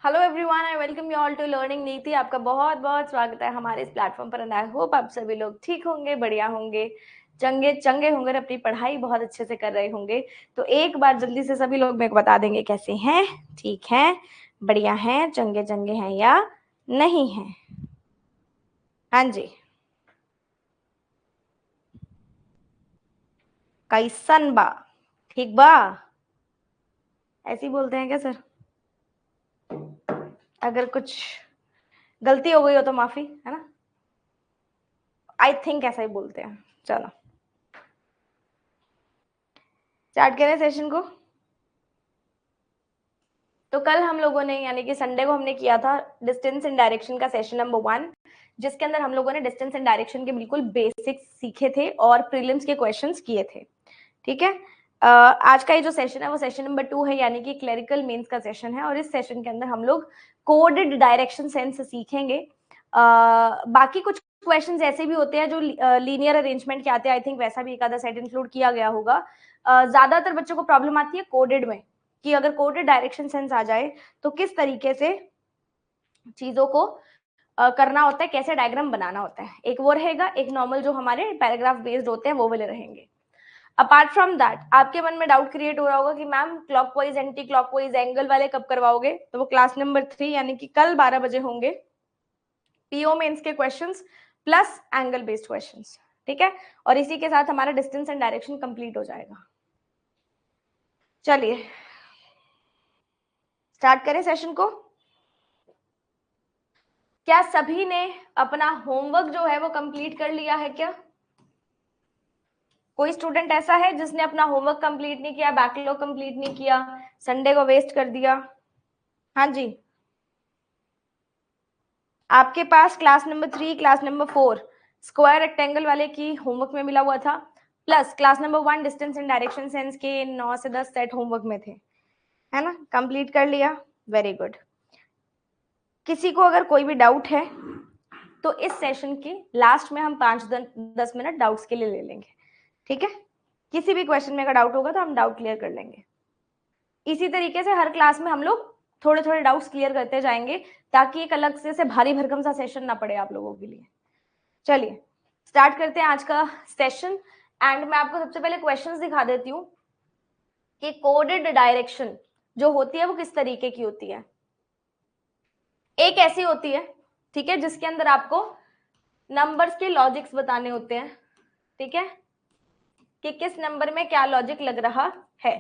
Hello everyone, I welcome you all to learning Niti. आपका बहुत बहुत स्वागत है हमारे इस प्लेटफॉर्म पर। आई होप आप सभी लोग ठीक होंगे, बढ़िया होंगे, चंगे चंगे होंगे, अपनी पढ़ाई बहुत अच्छे से कर रहे होंगे। तो एक बार जल्दी से सभी लोग मेरे को बता देंगे कैसे हैं, ठीक हैं, बढ़िया हैं, चंगे चंगे हैं या नहीं हैं। हाँ जी, कैसन बा, ठीक बा, ऐसे ही बोलते हैं क्या सर? अगर कुछ गलती हो गई हो तो माफी, है ना? आई थिंक ऐसा ही बोलते हैं। चलो स्टार्ट करें सेशन को। तो कल हम लोगों ने यानी कि संडे को हमने किया था डिस्टेंस एंड डायरेक्शन का सेशन नंबर 1, जिसके अंदर हम लोगों ने डिस्टेंस एंड डायरेक्शन के बिल्कुल बेसिक्स सीखे थे और प्रीलिम्स के क्वेश्चंस किए थे। ठीक है। आज का ये जो सेशन है वो सेशन नंबर 2 है, यानी कि क्लरिकल मेंस का सेशन है। और इस सेशन के अंदर हम लोग कोडेड डायरेक्शन सेंस सीखेंगे। बाकी कुछ क्वेश्चंस ऐसे भी होते हैं जो लीनियर अरेंजमेंट के आते हैं। आई थिंक वैसा भी एक आधा सेट इंक्लूड किया गया होगा। ज्यादातर बच्चों को प्रॉब्लम आती है कोडेड में, कि अगर कोडेड डायरेक्शन सेंस आ जाए तो किस तरीके से चीजों को करना होता है, कैसे डायग्राम बनाना होता है। एक वो रहेगा, एक नॉर्मल जो हमारे पैराग्राफ बेस्ड होते हैं वो वाले रहेंगे। अपार्ट फ्रॉम दैट आपके मन में डाउट क्रिएट हो रहा होगा कि ma'am clockwise anti clockwise angle वाले कब करवाओगे? तो वो क्लास नंबर 3 यानी कि कल 12 बजे होंगे। पीओ मेंस के questions plus angle based questions, ठीक है। और इसी के साथ हमारा डिस्टेंस एंड डायरेक्शन कंप्लीट हो जाएगा। चलिए स्टार्ट करें सेशन को। क्या सभी ने अपना होमवर्क जो है वो कंप्लीट कर लिया है क्या? कोई स्टूडेंट ऐसा है जिसने अपना होमवर्क कंप्लीट नहीं किया, बैकलॉग कंप्लीट नहीं किया, संडे को वेस्ट कर दिया? हाँ जी, आपके पास class number 3, class number 4 square rectangle वाले की होमवर्क में मिला हुआ था, plus class number 1 distance and direction sense के 9 से 10 सेट होमवर्क में थे, है ना? कंप्लीट कर लिया, वेरी गुड। किसी को अगर कोई भी डाउट है तो इस सेशन के लास्ट में हम 5-10 मिनट डाउट्स के लिए ले लेंगे, ठीक है। किसी भी क्वेश्चन में अगर डाउट होगा तो हम डाउट क्लियर कर लेंगे। इसी तरीके से हर क्लास में हम लोग थोड़े थोड़े डाउट्स क्लियर करते जाएंगे, ताकि एक अलग से भारी भरकम सा सेशन ना पड़े आप लोगों के लिए। चलिए स्टार्ट करते हैं आज का सेशन। एंड मैं आपको सबसे पहले क्वेश्चंस दिखा देती हूँ कि कोडेड डायरेक्शन जो होती है वो किस तरीके की होती है। एक ऐसी होती है, ठीक है, जिसके अंदर आपको नंबर्स के लॉजिक्स बताने होते हैं, ठीक है, कि किस नंबर में क्या लॉजिक लग रहा है।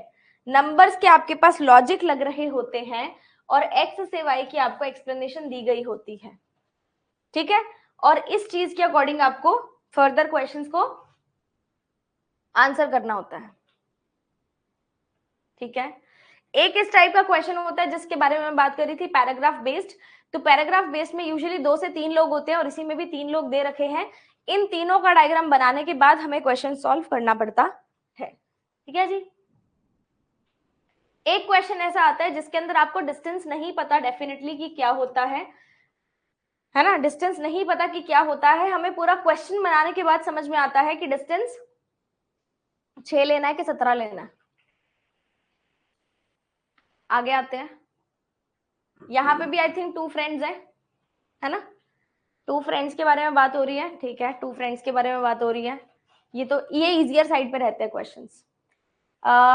नंबर्स के आपके पास लॉजिक लग रहे होते हैं और एक्स से वाई की आपको एक्सप्लेनेशन दी गई होती है, ठीक है। और इस चीज के अकॉर्डिंग आपको फर्दर क्वेश्चंस को आंसर करना होता है, ठीक है। एक इस टाइप का क्वेश्चन होता है जिसके बारे में मैं बात कर रही थी, पैराग्राफ बेस्ड। तो पैराग्राफ बेस्ड में यूजुअली 2 से 3 लोग होते हैं और इसी में भी 3 लोग दे रखे हैं। इन तीनों का डायग्राम बनाने के बाद हमें क्वेश्चन सॉल्व करना पड़ता है, ठीक है जी। एक क्वेश्चन ऐसा आता है जिसके अंदर आपको डिस्टेंस नहीं पता डेफिनेटली कि क्या होता है ना? डिस्टेंस नहीं पता कि क्या होता है। हमें पूरा क्वेश्चन बनाने के बाद समझ में आता है कि डिस्टेंस 6 लेना है कि 17 लेना है। आगे आते हैं, यहाँ पे भी आई थिंक 2 फ्रेंड्स हैं, है ना? 2 फ्रेंड्स के बारे में बात हो रही है, ठीक है, 2 फ्रेंड्स के बारे में बात हो रही है। ये इजियर साइड पे रहते हैं क्वेश्चंस।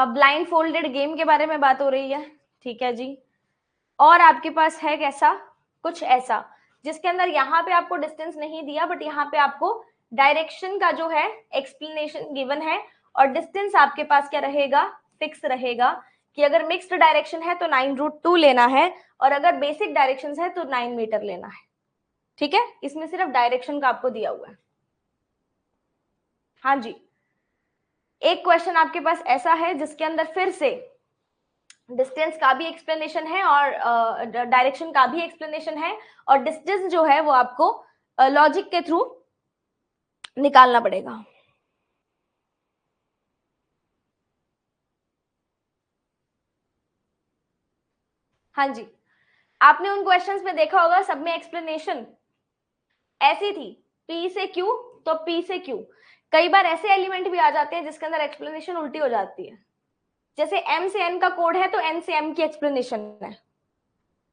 ब्लाइंड फोल्डेड गेम के बारे में बात हो रही है, ठीक है जी। और आपके पास है कैसा, कुछ ऐसा जिसके अंदर यहाँ पे आपको डिस्टेंस नहीं दिया, बट यहाँ पे आपको डायरेक्शन का जो है एक्सप्लेनेशन गिवन है। और डिस्टेंस आपके पास क्या रहेगा, फिक्स रहेगा, कि अगर मिक्स्ड डायरेक्शन है तो 9√2 लेना है, और अगर बेसिक डायरेक्शन है तो 9 मीटर लेना है, ठीक है। इसमें सिर्फ डायरेक्शन का आपको दिया हुआ है। हाँ जी, एक क्वेश्चन आपके पास ऐसा है जिसके अंदर फिर से डिस्टेंस का भी एक्सप्लेनेशन है और डायरेक्शन का भी एक्सप्लेनेशन है, और डिस्टेंस जो है वो आपको लॉजिक के थ्रू निकालना पड़ेगा। हाँ जी, आपने उन क्वेश्चंस में देखा होगा सब में एक्सप्लेनेशन ऐसी थी, पी से क्यू तो पी से क्यू। कई बार ऐसे एलिमेंट भी आ जाते हैं जिसके अंदर एक्सप्लेनेशन उल्टी हो जाती है। जैसे एम से एन का कोड है तो एन से एम की एक्सप्लेनेशन है,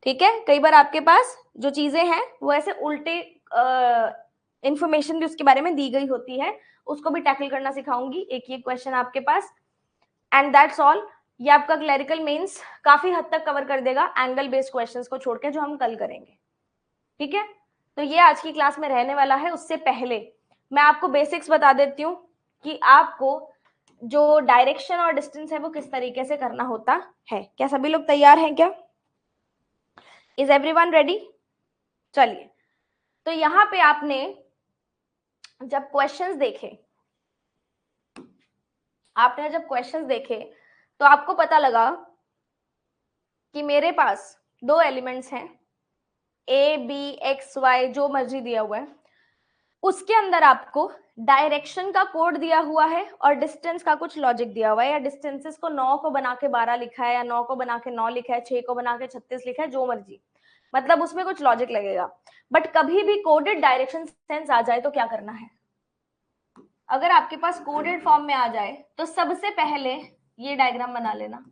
ठीक है, कई बार आपके पास जो चीजें हैं वो ऐसे उल्टे इंफॉर्मेशन भी उसके बारे में दी गई होती है, उसको भी टैकल करना सिखाऊंगी। एक ये क्वेश्चन आपके पास, एंड दैट्स ऑल। ये आपका क्लरिकल मेंस काफी हद तक कवर कर देगा एंगल बेस्ड क्वेश्चंस को छोड़ के, जो हम कल करेंगे। ठीक है, तो ये आज की क्लास में रहने वाला है। उससे पहले मैं आपको बेसिक्स बता देती हूँ कि आपको जो डायरेक्शन और डिस्टेंस है वो किस तरीके से करना होता है। क्या सभी लोग तैयार हैं क्या? Is everyone ready? चलिए, तो यहां पे आपने जब क्वेश्चंस देखे, तो आपको पता लगा कि मेरे पास दो एलिमेंट्स हैं, ए बी एक्स वाई, जो मर्जी दिया हुआ है, उसके अंदर आपको डायरेक्शन का कोड दिया हुआ है और डिस्टेंस का कुछ लॉजिक दिया हुआ है, या डिस्टेंसेस को 9 को बना के 12 लिखा है, या 9 को बना के 9 लिखा है, 6 को बना के 36 लिखा है, जो मर्जी, मतलब उसमें कुछ लॉजिक लगेगा। बट कभी भी कोडेड डायरेक्शन सेंस आ जाए तो क्या करना है? अगर आपके पास कोडेड फॉर्म में आ जाए तो सबसे पहले ये डायग्राम बना लेना।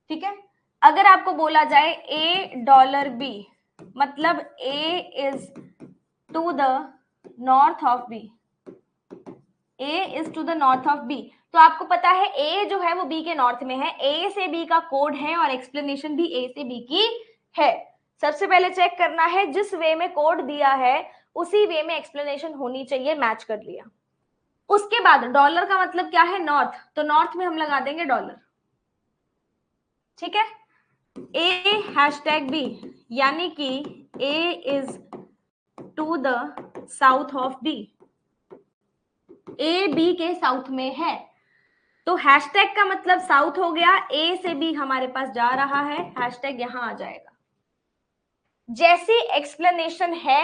ठीक है, अगर आपको बोला जाए $A, मतलब A is to the north of B, A is to the north of B, तो आपको पता है A जो है वो B के नॉर्थ में है, A से B का कोड है और एक्सप्लेनेशन भी A से B की है। सबसे पहले चेक करना है जिस वे में कोड दिया है उसी वे में एक्सप्लेनेशन होनी चाहिए, मैच कर लिया। उसके बाद डॉलर का मतलब क्या है? नॉर्थ, तो नॉर्थ में हम लगा देंगे $। ठीक है, A#B, यानी कि A is to the south of B, A B के साउथ में है, तो हैशटैग का मतलब साउथ हो गया, A से B हमारे पास जा रहा है, हैशटैग यहां आ जाएगा। जैसी एक्सप्लेनेशन है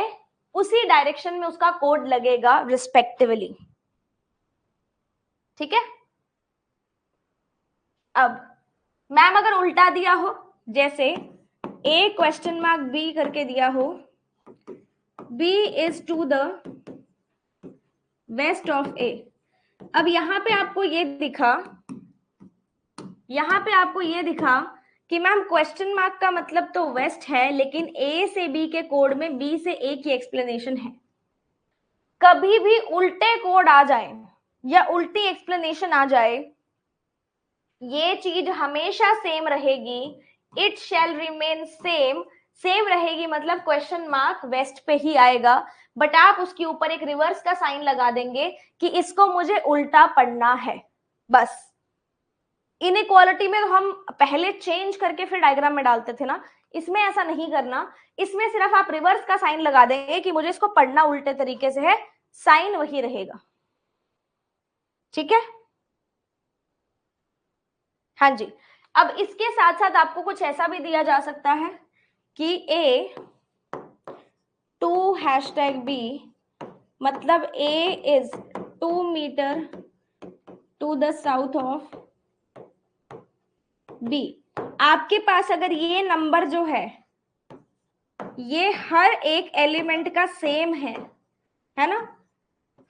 उसी डायरेक्शन में उसका कोड लगेगा रिस्पेक्टिवली। ठीक है, अब मैम अगर उल्टा दिया हो, जैसे A?B करके दिया हो, B is to the west of A, अब यहां पे आपको ये दिखा कि मैम क्वेश्चन मार्क का मतलब तो वेस्ट है, लेकिन A से B के कोड में B से A की एक्सप्लेनेशन है। कभी भी उल्टे कोड आ जाए या उल्टी एक्सप्लेनेशन आ जाए, ये चीज हमेशा सेम रहेगी, it shall remain same. Same रहेगी मतलब क्वेश्चन मार्क वेस्ट पे ही आएगा, बट आप उसके ऊपर एक रिवर्स का साइन लगा देंगे कि इसको मुझे उल्टा पढ़ना है। बस इनइक्वालिटी में तो हम पहले चेंज करके फिर डायग्राम में डालते थे ना, इसमें ऐसा नहीं करना। इसमें सिर्फ आप रिवर्स का साइन लगा देंगे कि मुझे इसको पढ़ना उल्टे तरीके से है, साइन वही रहेगा। ठीक है, हाँ जी। अब इसके साथ साथ आपको कुछ ऐसा भी दिया जा सकता है कि A to #B, मतलब A is 2 metre to the south of B। आपके पास अगर ये नंबर जो है ये हर एक एलिमेंट का सेम है ना,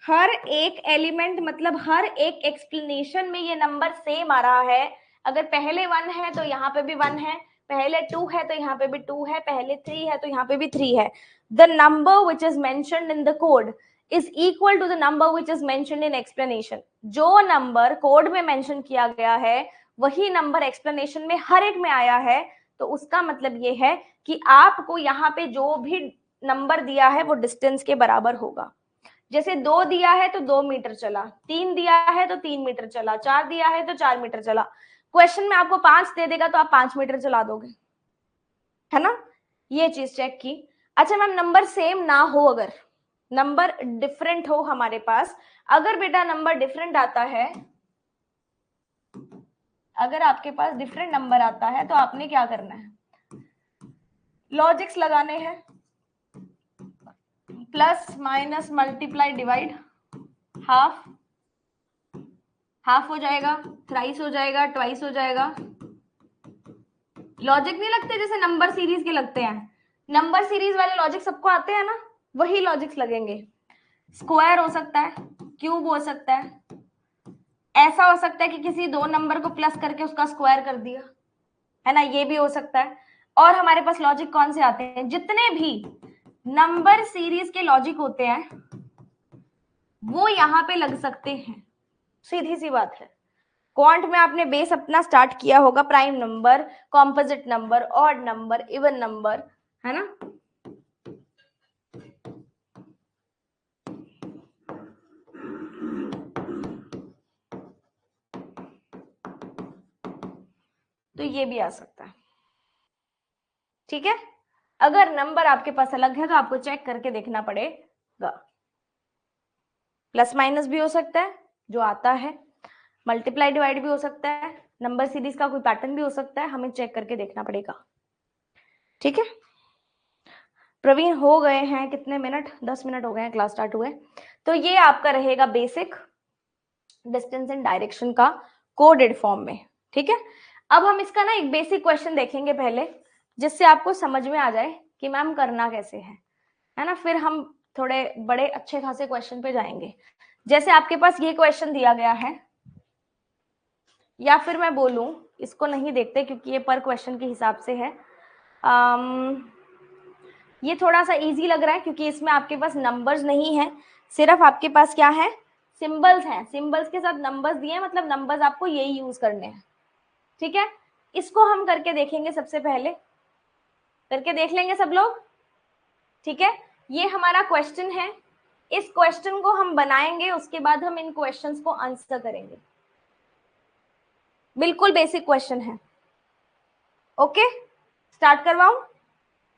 हर एक एलिमेंट मतलब हर एक एक्सप्लेनेशन में ये नंबर सेम आ रहा है। अगर पहले 1 है तो यहाँ पे भी 1 है, पहले 2 है तो यहाँ पे भी 2 है, पहले 3 है तो यहाँ पे भी 3 है। The number which is mentioned in the code is equal to the number which is mentioned in explanation. जो नंबर कोड में मेंशन किया गया है वही नंबर एक्सप्लेनेशन में हर एक में आया है, तो उसका मतलब ये है कि आपको यहाँ पे जो भी नंबर दिया है वो डिस्टेंस के बराबर होगा। जैसे 2 दिया है तो 2 मीटर चला, 3 दिया है तो 3 मीटर चला, 4 दिया है तो 4 मीटर चला। क्वेश्चन में आपको 5 दे देगा तो आप 5 मीटर चला दोगे, है ना। ये चीज चेक की। अच्छा मैम नंबर सेम ना हो, अगर नंबर डिफरेंट हो हमारे पास, अगर बेटा नंबर डिफरेंट आता है, अगर आपके पास डिफरेंट नंबर आता है तो आपने क्या करना है? लॉजिक्स लगाने हैं, plus minus multiply divide, half half हो जाएगा, थ्राइस हो जाएगा, ट्वाइस हो जाएगा। लॉजिक नहीं लगते जैसे नंबर सीरीज के लगते हैं, नंबर सीरीज वाले लॉजिक सबको आते हैं ना, वही लॉजिक्स लगेंगे। स्क्वायर हो सकता है, क्यूब हो सकता है, ऐसा हो सकता है कि किसी दो नंबर को प्लस करके उसका स्क्वायर कर दिया, है ना, ये भी हो सकता है। और हमारे पास लॉजिक कौन से आते हैं, जितने भी नंबर सीरीज के लॉजिक होते हैं वो यहां पे लग सकते हैं, सीधी सी बात है। क्वांट में आपने बेस अपना स्टार्ट किया होगा, prime number, composite number, odd number, even number, है ना। तो ये भी आ सकता है, ठीक है। अगर नंबर आपके पास अलग है तो आपको चेक करके देखना पड़ेगा। प्लस माइनस भी हो सकता है जो आता है, मल्टीप्लाई डिवाइड भी हो सकता है, नंबर सीरीज का कोई पैटर्न भी हो सकता है, हमें चेक करके देखना पड़ेगा, ठीक है। प्रवीण हो गए हैं कितने मिनट, 10 मिनट हो गए हैं क्लास स्टार्ट हुए। तो ये आपका रहेगा बेसिक डिस्टेंस एंड डायरेक्शन का कोडेड फॉर्म में, ठीक है। अब हम इसका ना एक बेसिक क्वेश्चन देखेंगे पहले, जिससे आपको समझ में आ जाए कि मैम करना कैसे है ना। फिर हम थोड़े बड़े अच्छे खासे क्वेश्चन पे जाएंगे। जैसे आपके पास ये क्वेश्चन दिया गया है, या फिर मैं बोलूं इसको नहीं देखते क्योंकि ये पर क्वेश्चन के हिसाब से है। ये थोड़ा सा इजी लग रहा है क्योंकि इसमें आपके पास नंबर्स नहीं है, सिर्फ आपके पास क्या है, सिंबल्स हैं। सिंबल्स के साथ नंबर्स दिए, मतलब नंबर्स आपको यही यूज करने हैं, ठीक है। इसको हम करके देखेंगे, सबसे पहले करके देख लेंगे सब लोग, ठीक है। ये हमारा क्वेश्चन है, इस क्वेश्चन को हम बनाएंगे, उसके बाद हम इन क्वेश्चंस को आंसर करेंगे। बिल्कुल बेसिक क्वेश्चन है, ओके। स्टार्ट करवाऊं,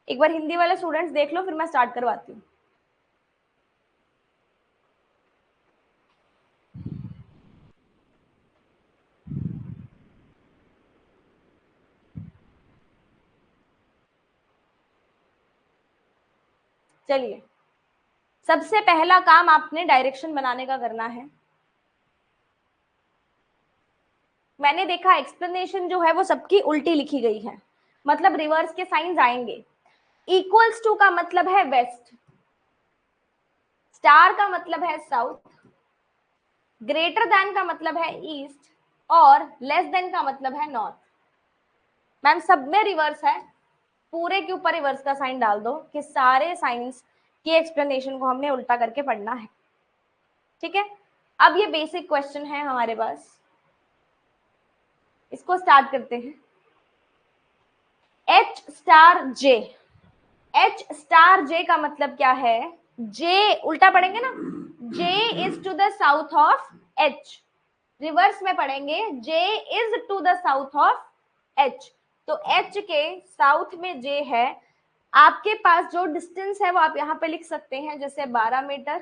एक बार हिंदी वाले स्टूडेंट्स देख लो, फिर मैं स्टार्ट करवाती हूँ। चलिए, सबसे पहला काम आपने डायरेक्शन बनाने का करना है। मैंने देखा एक्सप्लेनेशन जो है वो सबकी उल्टी लिखी गई है, मतलब रिवर्स के साइंस आएंगे। इक्वल्स टू का मतलब है वेस्ट, स्टार का मतलब है साउथ, ग्रेटर देन का मतलब है ईस्ट, और लेस देन का मतलब है नॉर्थ। मैम सब में रिवर्स है, पूरे के ऊपर रिवर्स का साइन डाल दो कि सारे साइंस की एक्सप्लेनेशन को हमने उल्टा करके पढ़ना है, ठीक है। अब ये बेसिक क्वेश्चन है हमारे पास, इसको स्टार्ट करते हैं। H star J, H star J का मतलब क्या है, जे उल्टा पढ़ेंगे ना, J is to the south of H, reverse में पढ़ेंगे J is to the south of H. तो एच के साउथ में जे है। आपके पास जो डिस्टेंस है वो आप यहाँ पे लिख सकते हैं, जैसे 12 metre,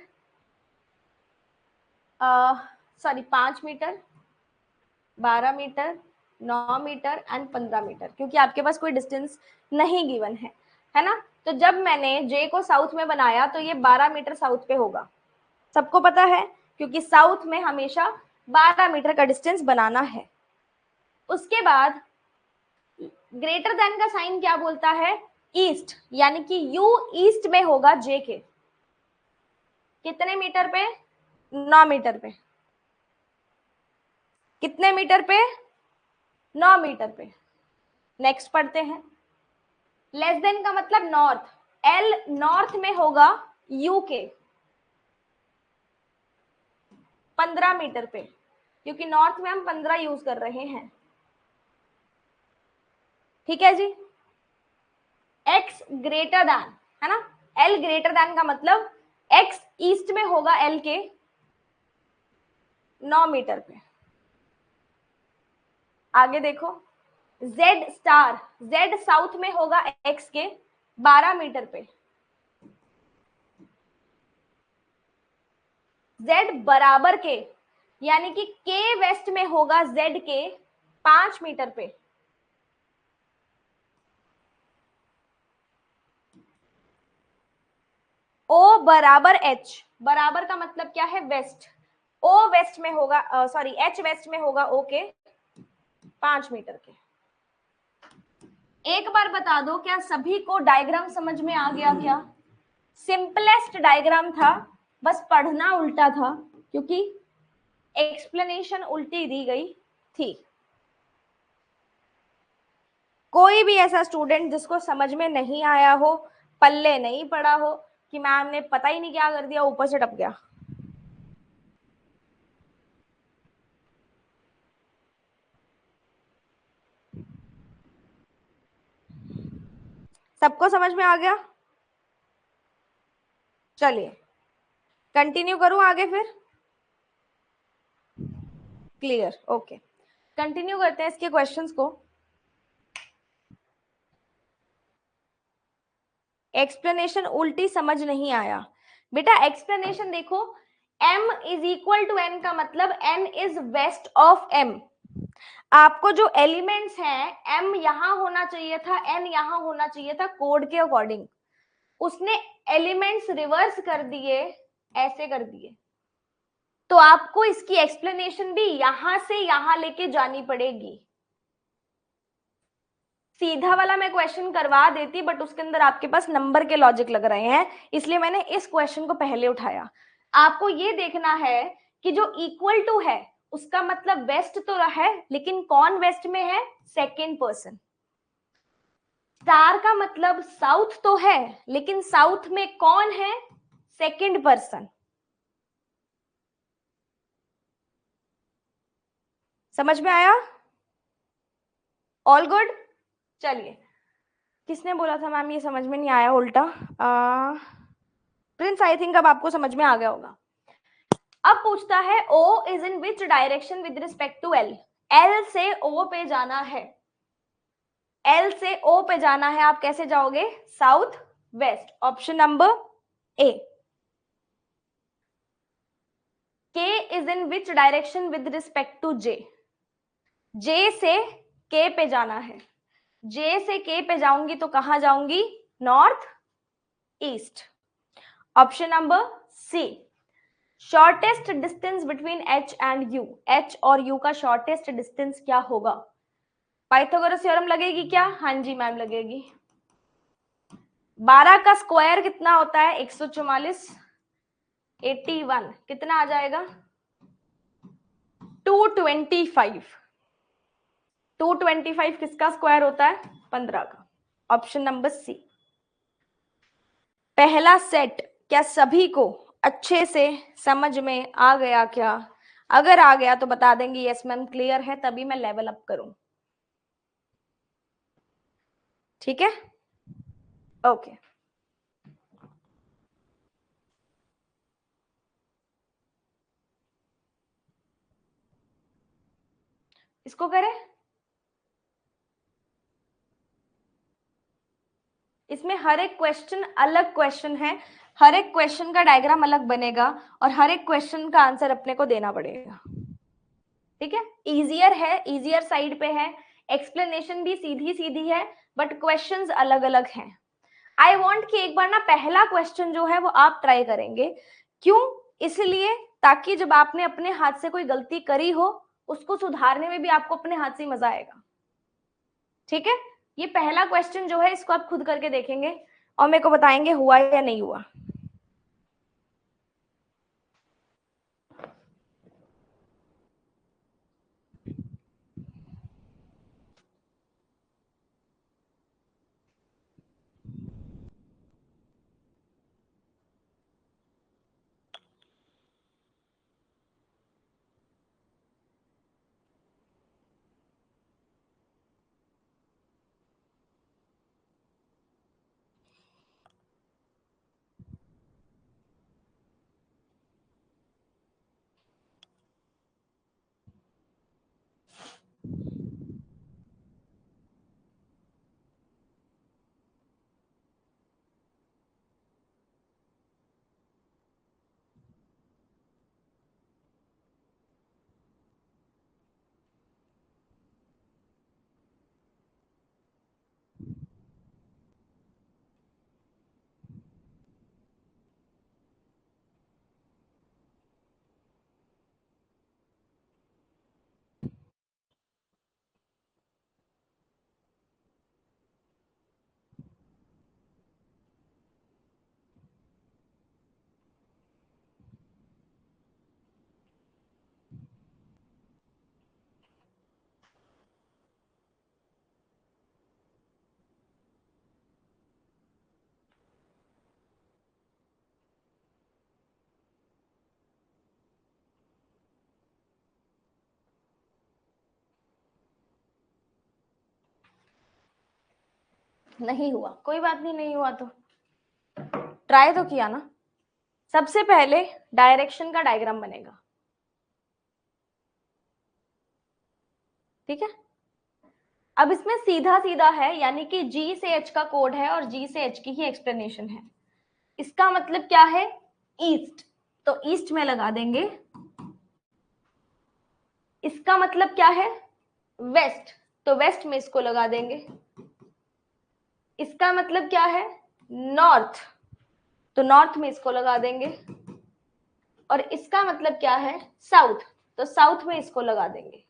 sorry 5 metre, 12 metre, 9 metre and 15 metre, क्योंकि आपके पास कोई डिस्टेंस नहीं गिवन है ना। तो जब मैंने जे को साउथ में बनाया तो ये 12 मीटर साउथ पे होगा, सबको पता है, क्योंकि साउथ में हमेशा 12 मीटर का डिस्टेंस बनाना है। उसके बाद ग्रेटर देन का साइन क्या बोलता है, ईस्ट, यानी कि यू ईस्ट में होगा जे के, कितने मीटर पे, 9 मीटर पे, कितने मीटर पे, 9 मीटर पे। नेक्स्ट पढ़ते हैं, लेस देन का मतलब नॉर्थ, एल नॉर्थ में होगा यू के 15 मीटर पे, क्योंकि नॉर्थ में हम 15 यूज कर रहे हैं, ठीक है जी। एक्स ग्रेटर देन, है ना, एल ग्रेटर देन का मतलब एक्स ईस्ट में होगा एल के 9 मीटर पे। आगे देखो, जेड स्टार, जेड साउथ में होगा एक्स के 12 मीटर पे, जेड बराबर के, यानी कि के वेस्ट में होगा जेड के 5 मीटर पे। ओ बराबर एच, बराबर का मतलब क्या है, वेस्ट, ओ वेस्ट में होगा, सॉरी एच वेस्ट में होगा ओ के 5 मीटर के। एक बार बता दो, क्या सभी को डायग्राम समझ में आ गया क्या? सिंपलेस्ट डायग्राम था, बस पढ़ना उल्टा था क्योंकि एक्सप्लेनेशन उल्टी दी गई थी। कोई भी ऐसा स्टूडेंट जिसको समझ में नहीं आया हो, पल्ले नहीं पड़ा हो, कि मैम ने पता ही नहीं क्या कर दिया, ऊपर से टप गया? सबको समझ में आ गया? चलिए कंटिन्यू करूं आगे फिर? Clear, okay. कंटिन्यू करते हैं इसके क्वेश्चंस को। एक्सप्लेनेशन उल्टी समझ नहीं आया बेटा। एक्सप्लेनेशन देखो, m is equal to n का मतलब n is west of m। आपको जो एलिमेंट्स हैं m यहां होना चाहिए था, n यहां होना चाहिए था कोड के अकॉर्डिंग। उसने एलिमेंट्स रिवर्स कर दिए, ऐसे कर दिए। तो आपको इसकी एक्सप्लेनेशन भी यहां से यहां लेके जानी पड़ेगी। सीधा वाला मैं क्वेश्चन करवा देती, बट उसके अंदर आपके पास नंबर के लॉजिक लग रहे हैं, इसलिए मैंने इस क्वेश्चन को पहले उठाया। आपको ये देखना है कि जो इक्वल टू है उसका मतलब वेस्ट तो है, लेकिन कौन वेस्ट में है? Second person. स्टार का मतलब साउथ तो है, लेकिन साउथ में कौन है? Second person. समझ में आया? All good? चलिए, किसने बोला था मैम ये समझ में नहीं आया उल्टा? प्रिंस, आई थिंक अब आपको समझ में आ गया होगा। अब पूछता है O is in which direction with respect to L। L से O पे जाना है, L से O पे जाना है, आप कैसे जाओगे? South west, option number A. K is in which direction with respect to J। J से K पे जाना है, J से K पे जाऊंगी तो कहां जाऊंगी? North east, option number C. Shortest distance between H and U, H और U का शॉर्टेस्ट डिस्टेंस क्या होगा? पाइथागोरस थ्योरम लगेगी क्या? हाँ जी मैम लगेगी। 12 का स्क्वायर कितना होता है? 144। 81 कितना आ जाएगा? 225। 225 किसका स्क्वायर होता है? 15 का, ऑप्शन नंबर सी। पहला सेट क्या सभी को अच्छे से समझ में आ गया क्या? अगर आ गया तो बता देंगे यस मैम क्लियर है, तभी मैं लेवल अप करूं। ठीक है, ओके। इसको करें? इसमें हर एक क्वेश्चन अलग क्वेश्चन है, हर एक क्वेश्चन का डायग्राम अलग बनेगा, और हर एक क्वेश्चन का आंसर अपने को देना पड़ेगा। ठीक है, इजियर है, इजियर साइड पे है, एक्सप्लेनेशन भी सीधी सीधी है, बट क्वेश्चंस अलग अलग हैं। आई वांट कि एक बार ना पहला क्वेश्चन जो है वो आप ट्राई करेंगे। क्यों? इसलिए ताकि जब आपने अपने हाथ से कोई गलती करी हो, उसको सुधारने में भी आपको अपने हाथ से मजा आएगा। ठीक है, ये पहला क्वेश्चन जो है इसको आप खुद करके देखेंगे और मेरे को बताएंगे हुआ या नहीं हुआ। नहीं हुआ, कोई बात नहीं, नहीं हुआ तो ट्राई तो किया ना। सबसे पहले डायरेक्शन का डायग्राम बनेगा, ठीक है। अब इसमें सीधा सीधा है, यानी कि जी से एच का कोड है और जी से एच की ही एक्सप्लेनेशन है। इसका मतलब क्या है, ईस्ट, तो ईस्ट में लगा देंगे। इसका मतलब क्या है, वेस्ट, तो वेस्ट में इसको लगा देंगे। इसका मतलब क्या है, नॉर्थ, तो नॉर्थ में इसको लगा देंगे। और इसका मतलब क्या है, साउथ, तो साउथ में इसको लगा देंगे।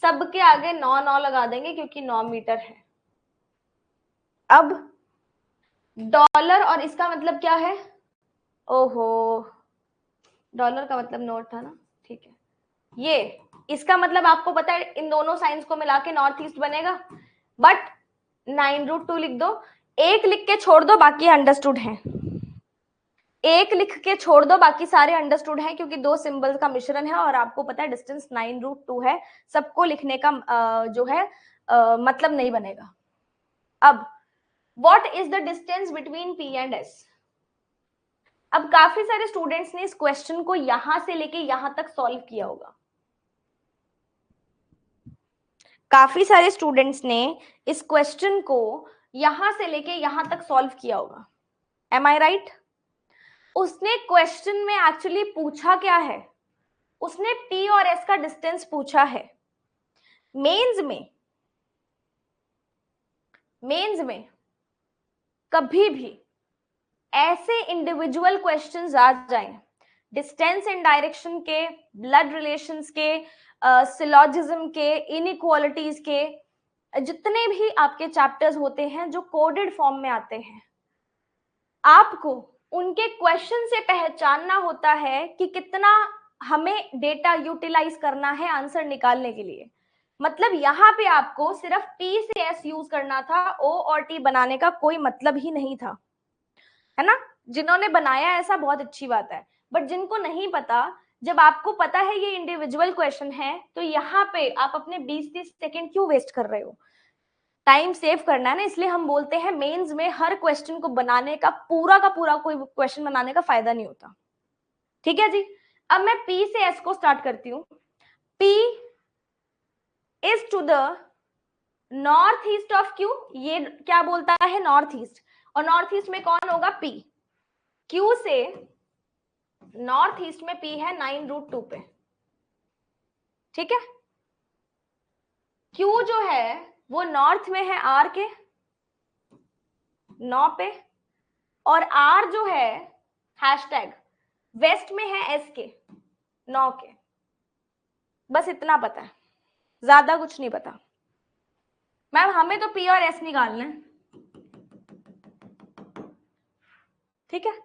सबके आगे 9 लगा देंगे क्योंकि 9 मीटर है। अब डॉलर, और इसका मतलब क्या है, ओहो, डॉलर का मतलब नॉर्थ था ना, ठीक है। ये इसका मतलब आपको पता है, इन दोनों साइंस को मिला के नॉर्थ ईस्ट बनेगा, बट 9√2 लिख दो। एक लिख के छोड़ दो, बाकी अंडरस्टूड है। एक लिख के छोड़ दो, बाकी सारे अंडरस्टूड हैं, क्योंकि दो सिंबल्स का मिश्रण है और आपको पता है डिस्टेंस 9√2 है। सबको लिखने का जो है मतलब नहीं बनेगा। अब what is the distance between P and S. अब काफी सारे स्टूडेंट्स ने इस क्वेश्चन को यहां से लेके यहां तक सॉल्व किया होगा। काफी सारे स्टूडेंट्स ने इस क्वेश्चन को यहां से लेके यहां तक सॉल्व किया होगा। एम आई राइट। उसने क्वेश्चन में एक्चुअली पूछा क्या है, उसने पी और एस का डिस्टेंस पूछा है। मेंस में कभी भी ऐसे इंडिविजुअल क्वेश्चंस आ जाएं, डिस्टेंस एंड डायरेक्शन के, ब्लड रिलेशंस के, सिलॉजिज्म के, इनइक्वालिटीज के, जितने भी आपके चैप्टर्स होते हैं जो कोडेड फॉर्म में आते हैं, आपको उनके क्वेश्चन से पहचानना होता है कि कितना हमें डेटा यूटिलाइज करना है आंसर निकालने के लिए। मतलब यहाँ पे आपको सिर्फ पी से एस यूज करना था, ओ और टी बनाने का कोई मतलब ही नहीं था, है ना। जिन्होंने बनाया ऐसा बहुत अच्छी बात है, बट जिनको नहीं पता, जब आपको पता है ये इंडिविजुअल क्वेश्चन है, तो यहाँ पे आप अपने 20-30 सेकेंड क्यों वेस्ट कर रहे हो। टाइम सेव करना है ना, इसलिए हम बोलते हैं मेंस में हर क्वेश्चन को बनाने का पूरा कोई क्वेश्चन बनाने का फायदा नहीं होता, ठीक है जी। अब मैं पी से एस को स्टार्ट करती हूँ। P is to the north east of Q, ये क्या बोलता है, नॉर्थ ईस्ट, और नॉर्थ ईस्ट में कौन होगा, पी। क्यू से नॉर्थ ईस्ट में पी है 9√2 पे, ठीक है। क्यू जो है वो नॉर्थ में है आर के 9 पे, और आर जो है हैशटैग वेस्ट में है एस के 9 के। बस इतना पता है, ज्यादा कुछ नहीं पता। मैम हमें तो पी और एस निकालना है, ठीक है।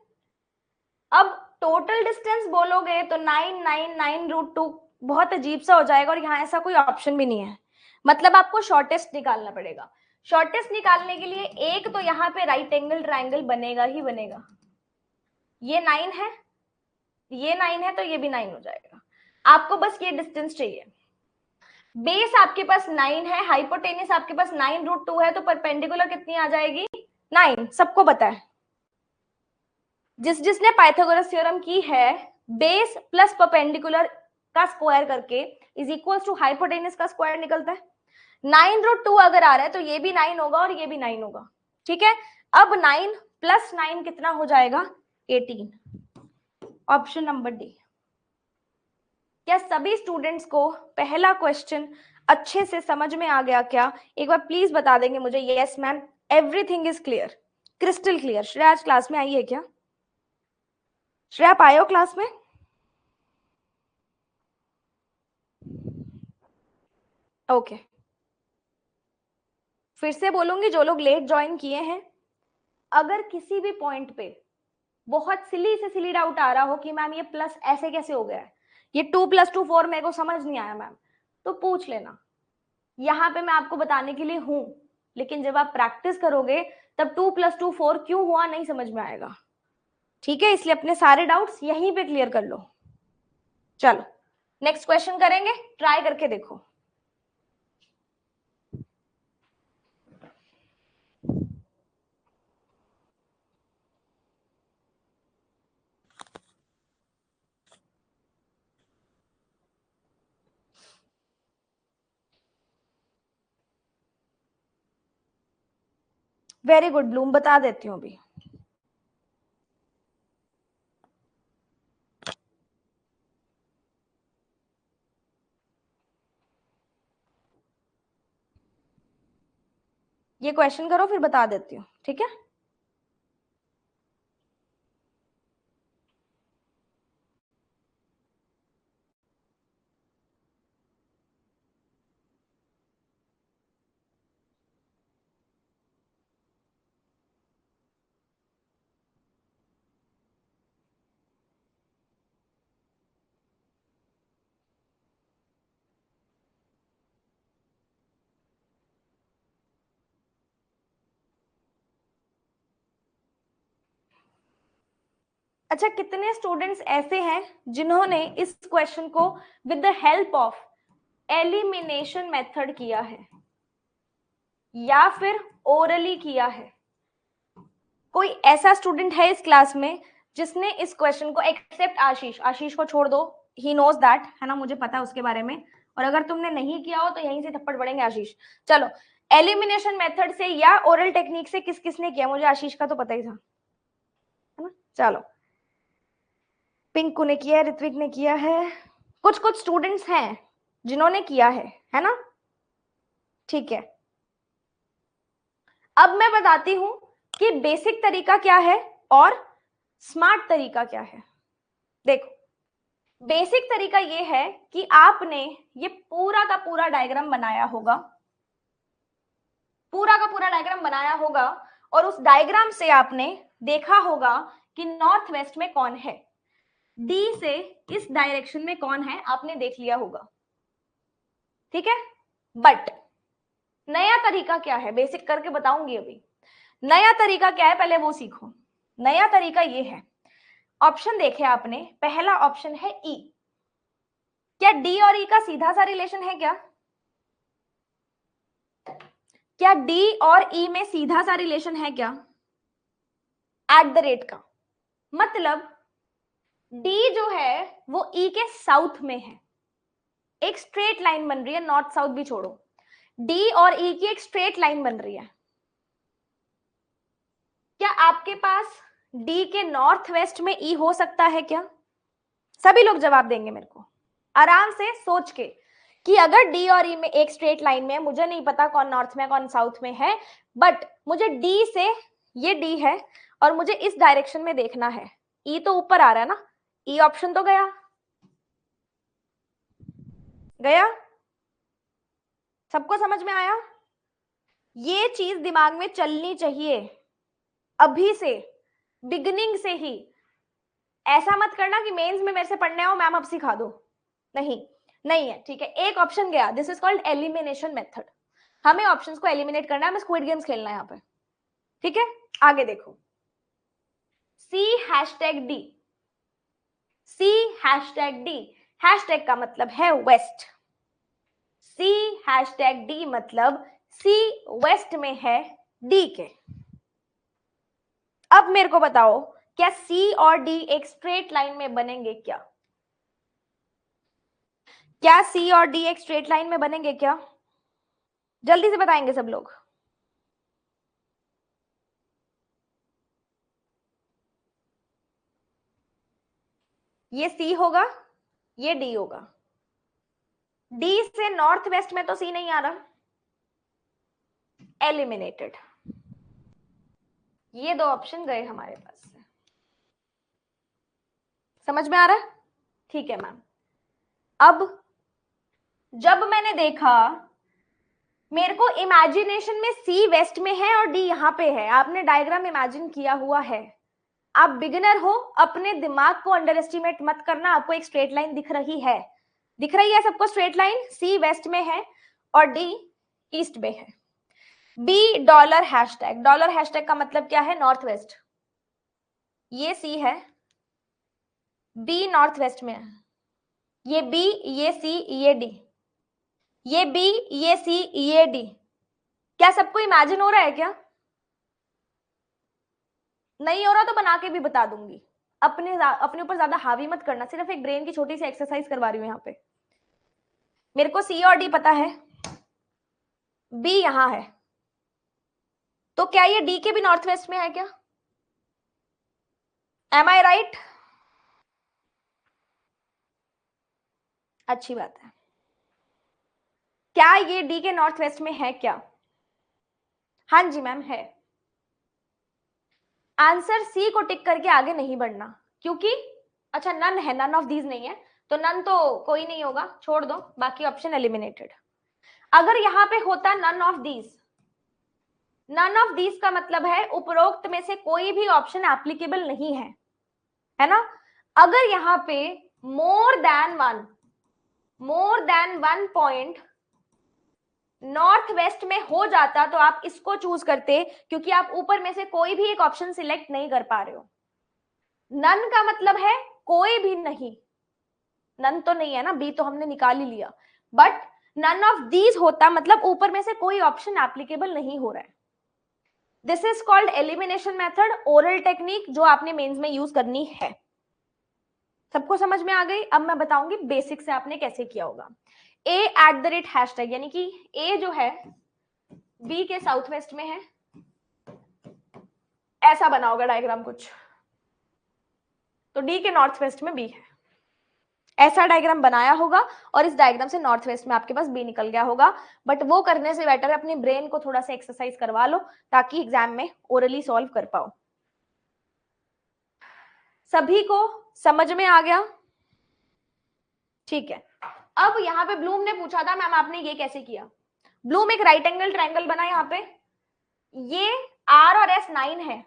अब टोटल डिस्टेंस बोलोगे तो 9 बहुत अजीब सा हो जाएगा, और यहाँ ऐसा कोई ऑप्शन भी नहीं है। मतलब आपको शॉर्टेस्ट निकालना पड़ेगा। शॉर्टेस्ट निकालने के लिए एक तो यहाँ पे राइट एंगल ट्राइंगल बनेगा ही बनेगा। ये 9 है, ये 9 है, तो ये भी 9 हो जाएगा। आपको बस ये डिस्टेंस चाहिए। बेस आपके पास 9 है, हाइपोटेनियस आपके पास 9√2 है, तो परपेंडिकुलर कितनी आ जाएगी, 9। सबको पता है, जिसने पाइथागोरस थ्योरम की है, बेस प्लस परपेंडिकुलर का स्क्वायर करके इज इक्वल टू हाइपोटेनियस का स्क्वायर निकलता है। 9√2 अगर आ रहा है तो ये भी 9 होगा और ये भी 9 होगा, ठीक है। अब 9 + 9 कितना हो जाएगा, 18। Option number D. क्या सभी स्टूडेंट्स को पहला क्वेश्चन अच्छे से समझ में आ गया क्या, एक बार प्लीज बता देंगे मुझे। Yes ma'am, everything is clear, crystal clear. Shreya आज क्लास में आई है क्या, श्रेया आप आए हो क्लास में। ओके फिर से बोलूंगी, जो लोग लेट ज्वाइन किए हैं, अगर किसी भी पॉइंट पे बहुत सिली से सिली डाउट आ रहा हो कि मैम ये प्लस ऐसे कैसे हो गया है, ये 2 + 2 4 मेरे को समझ नहीं आया मैम, तो पूछ लेना। यहाँ पे मैं आपको बताने के लिए हूं, लेकिन जब आप प्रैक्टिस करोगे तब 2 + 2 4 क्यों हुआ नहीं समझ में आएगा, ठीक है। इसलिए अपने सारे डाउट्स यहीं पे क्लियर कर लो। चलो नेक्स्ट क्वेश्चन करेंगे, ट्राई करके देखो। वेरी गुड ब्लूम, बता देती हूँ अभी। ये क्वेश्चन करो फिर बता देती हूँ, ठीक है। अच्छा, कितने स्टूडेंट्स ऐसे हैं जिन्होंने इस क्वेश्चन को with the help of elimination method किया है या फिर ओरली किया है? कोई ऐसा स्टूडेंट है इस क्लास में जिसने इस क्वेश्चन को, एक्सेप्ट आशीष, आशीष को छोड़ दो, ही नोज दैट, है ना, मुझे पता है उसके बारे में, और अगर तुमने नहीं किया हो तो यहीं से थप्पड़ पड़ेंगे आशीष। चलो, एलिमिनेशन मेथड से या ओरल टेक्निक से किस किसने किया? मुझे आशीष का तो पता ही था, है ना। चलो, पिंकू ने किया है, ऋत्विक ने किया है, कुछ कुछ स्टूडेंट्स हैं जिन्होंने किया है ना, ठीक है। अब मैं बताती हूं कि बेसिक तरीका क्या है और स्मार्ट तरीका क्या है। देखो, बेसिक तरीका ये है कि आपने ये पूरा का पूरा डायग्राम बनाया होगा, पूरा का पूरा डायग्राम बनाया होगा, और उस डायग्राम से आपने देखा होगा कि नॉर्थ वेस्ट में कौन है, डी से इस डायरेक्शन में कौन है, आपने देख लिया होगा, ठीक है। बट नया तरीका क्या है, बेसिक करके बताऊंगी अभी। नया तरीका क्या है, पहले वो सीखो। नया तरीका ये है, ऑप्शन देखे आपने, पहला ऑप्शन है ई। क्या डी और ई का सीधा सा रिलेशन है क्या? क्या डी और ई में सीधा सा रिलेशन है क्या? एट द रेट का मतलब डी जो है वो ई के साउथ में है, एक स्ट्रेट लाइन बन रही है, नॉर्थ साउथ भी छोड़ो, डी और ई की एक स्ट्रेट लाइन बन रही है। क्या आपके पास डी के नॉर्थ वेस्ट में ई हो सकता है क्या? सभी लोग जवाब देंगे मेरे को आराम से सोच के कि अगर डी और ई में एक स्ट्रेट लाइन में है, मुझे नहीं पता कौन नॉर्थ में कौन साउथ में है, बट मुझे डी से, ये डी है और मुझे इस डायरेक्शन में देखना है, ई तो ऊपर आ रहा है ना, ई ऑप्शन तो गया गया, सबको समझ में आया? ये चीज दिमाग में चलनी चाहिए अभी से, बिगिनिंग से ही। ऐसा मत करना कि मेंस में मेरे से पढ़ने आओ मैम अब सिखा दो, नहीं, नहीं है, ठीक है। एक ऑप्शन गया, this is called elimination method. हमें ऑप्शंस को एलिमिनेट करना है, हमें स्क्विड गेम्स खेलना है यहाँ पे, ठीक है। आगे देखो, सी हैशटैग डी, सी हैशटैग डी, हैशटैग का मतलब है वेस्ट, सी हैशटैग डी मतलब सी वेस्ट में है डी के। अब मेरे को बताओ, क्या सी और डी एक स्ट्रेट लाइन में बनेंगे क्या? क्या सी और डी एक स्ट्रेट लाइन में बनेंगे क्या? जल्दी से बताएंगे सब लोग। ये सी होगा, ये डी होगा, डी से नॉर्थ वेस्ट में तो सी नहीं आ रहा, एलिमिनेटेड। ये दो ऑप्शन गए हमारे पास से, समझ में आ रहा है? ठीक है मैम। अब जब मैंने देखा, मेरे को इमेजिनेशन में सी वेस्ट में है और डी यहां पे है, आपने डायग्राम इमेजिन किया हुआ है, आप बिगिनर हो, अपने दिमाग को अंडर एस्टिमेट मत करना। आपको एक स्ट्रेट लाइन दिख रही है, दिख रही है सबको स्ट्रेट लाइन, सी वेस्ट में है और डी ईस्ट में है। B dollar hashtag, dollar hashtag का मतलब क्या है, नॉर्थ वेस्ट, ये सी है, बी नॉर्थ वेस्ट में है, ये बी, ये सी, ये डी, ये बी, ये सी, ये डी। क्या सबको इमेजिन हो रहा है क्या? नहीं हो रहा तो बना के भी बता दूंगी, अपने ऊपर ज्यादा हावी मत करना, सिर्फ एक ब्रेन की छोटी सी एक्सरसाइज करवा रही हूं यहाँ पे। मेरे को सी और डी पता है, बी यहां है, तो क्या ये डी के भी नॉर्थ वेस्ट में है क्या? एम आई राइट? अच्छी बात है। क्या ये डी के नॉर्थ वेस्ट में है क्या? हाँ जी मैम है। आंसर सी को टिक करके आगे नहीं बढ़ना, क्योंकि अच्छा नन है, नन ऑफ दीज नहीं है, तो नन तो कोई नहीं होगा, छोड़ दो, बाकी ऑप्शन एलिमिनेटेड। अगर यहां पे होता none of these, none of these का मतलब है उपरोक्त में से कोई भी ऑप्शन एप्लीकेबल नहीं है ना? अगर यहां पे more than one point north west में हो जाता तो आप इसको चूज करते, क्योंकि आप ऊपर में से कोई भी एक ऑप्शन सिलेक्ट नहीं कर पा रहे हो। नन का मतलब है कोई भी नहीं, नन तो नहीं है ना, बी तो हमने निकाल ही लिया, बट नन ऑफ दीज होता मतलब ऊपर में से कोई ऑप्शन एप्लीकेबल नहीं हो रहा है। This is called elimination method, oral technique, जो आपने मेंस में यूज करनी है। सबको समझ में आ गई? अब मैं बताऊंगी बेसिक से आपने कैसे किया होगा। A@#, यानी कि ए जो है बी के साउथ वेस्ट में है, ऐसा बना होगा डायग्राम कुछ, तो डी के नॉर्थ वेस्ट में बी है, ऐसा डायग्राम बनाया होगा, और इस डायग्राम से नॉर्थ वेस्ट में आपके पास बी निकल गया होगा। बट वो करने से बेटर है अपने ब्रेन को थोड़ा सा एक्सरसाइज करवा लो, ताकि एग्जाम में ओरली सॉल्व कर पाओ। सभी को समझ में आ गया? ठीक है। अब यहाँ पे ब्लूम ने पूछा था मैम आपने ये कैसे किया। ब्लूम एक राइट एंगल ट्रायंगल बना, यहाँ पे ये आर और एस 9 है,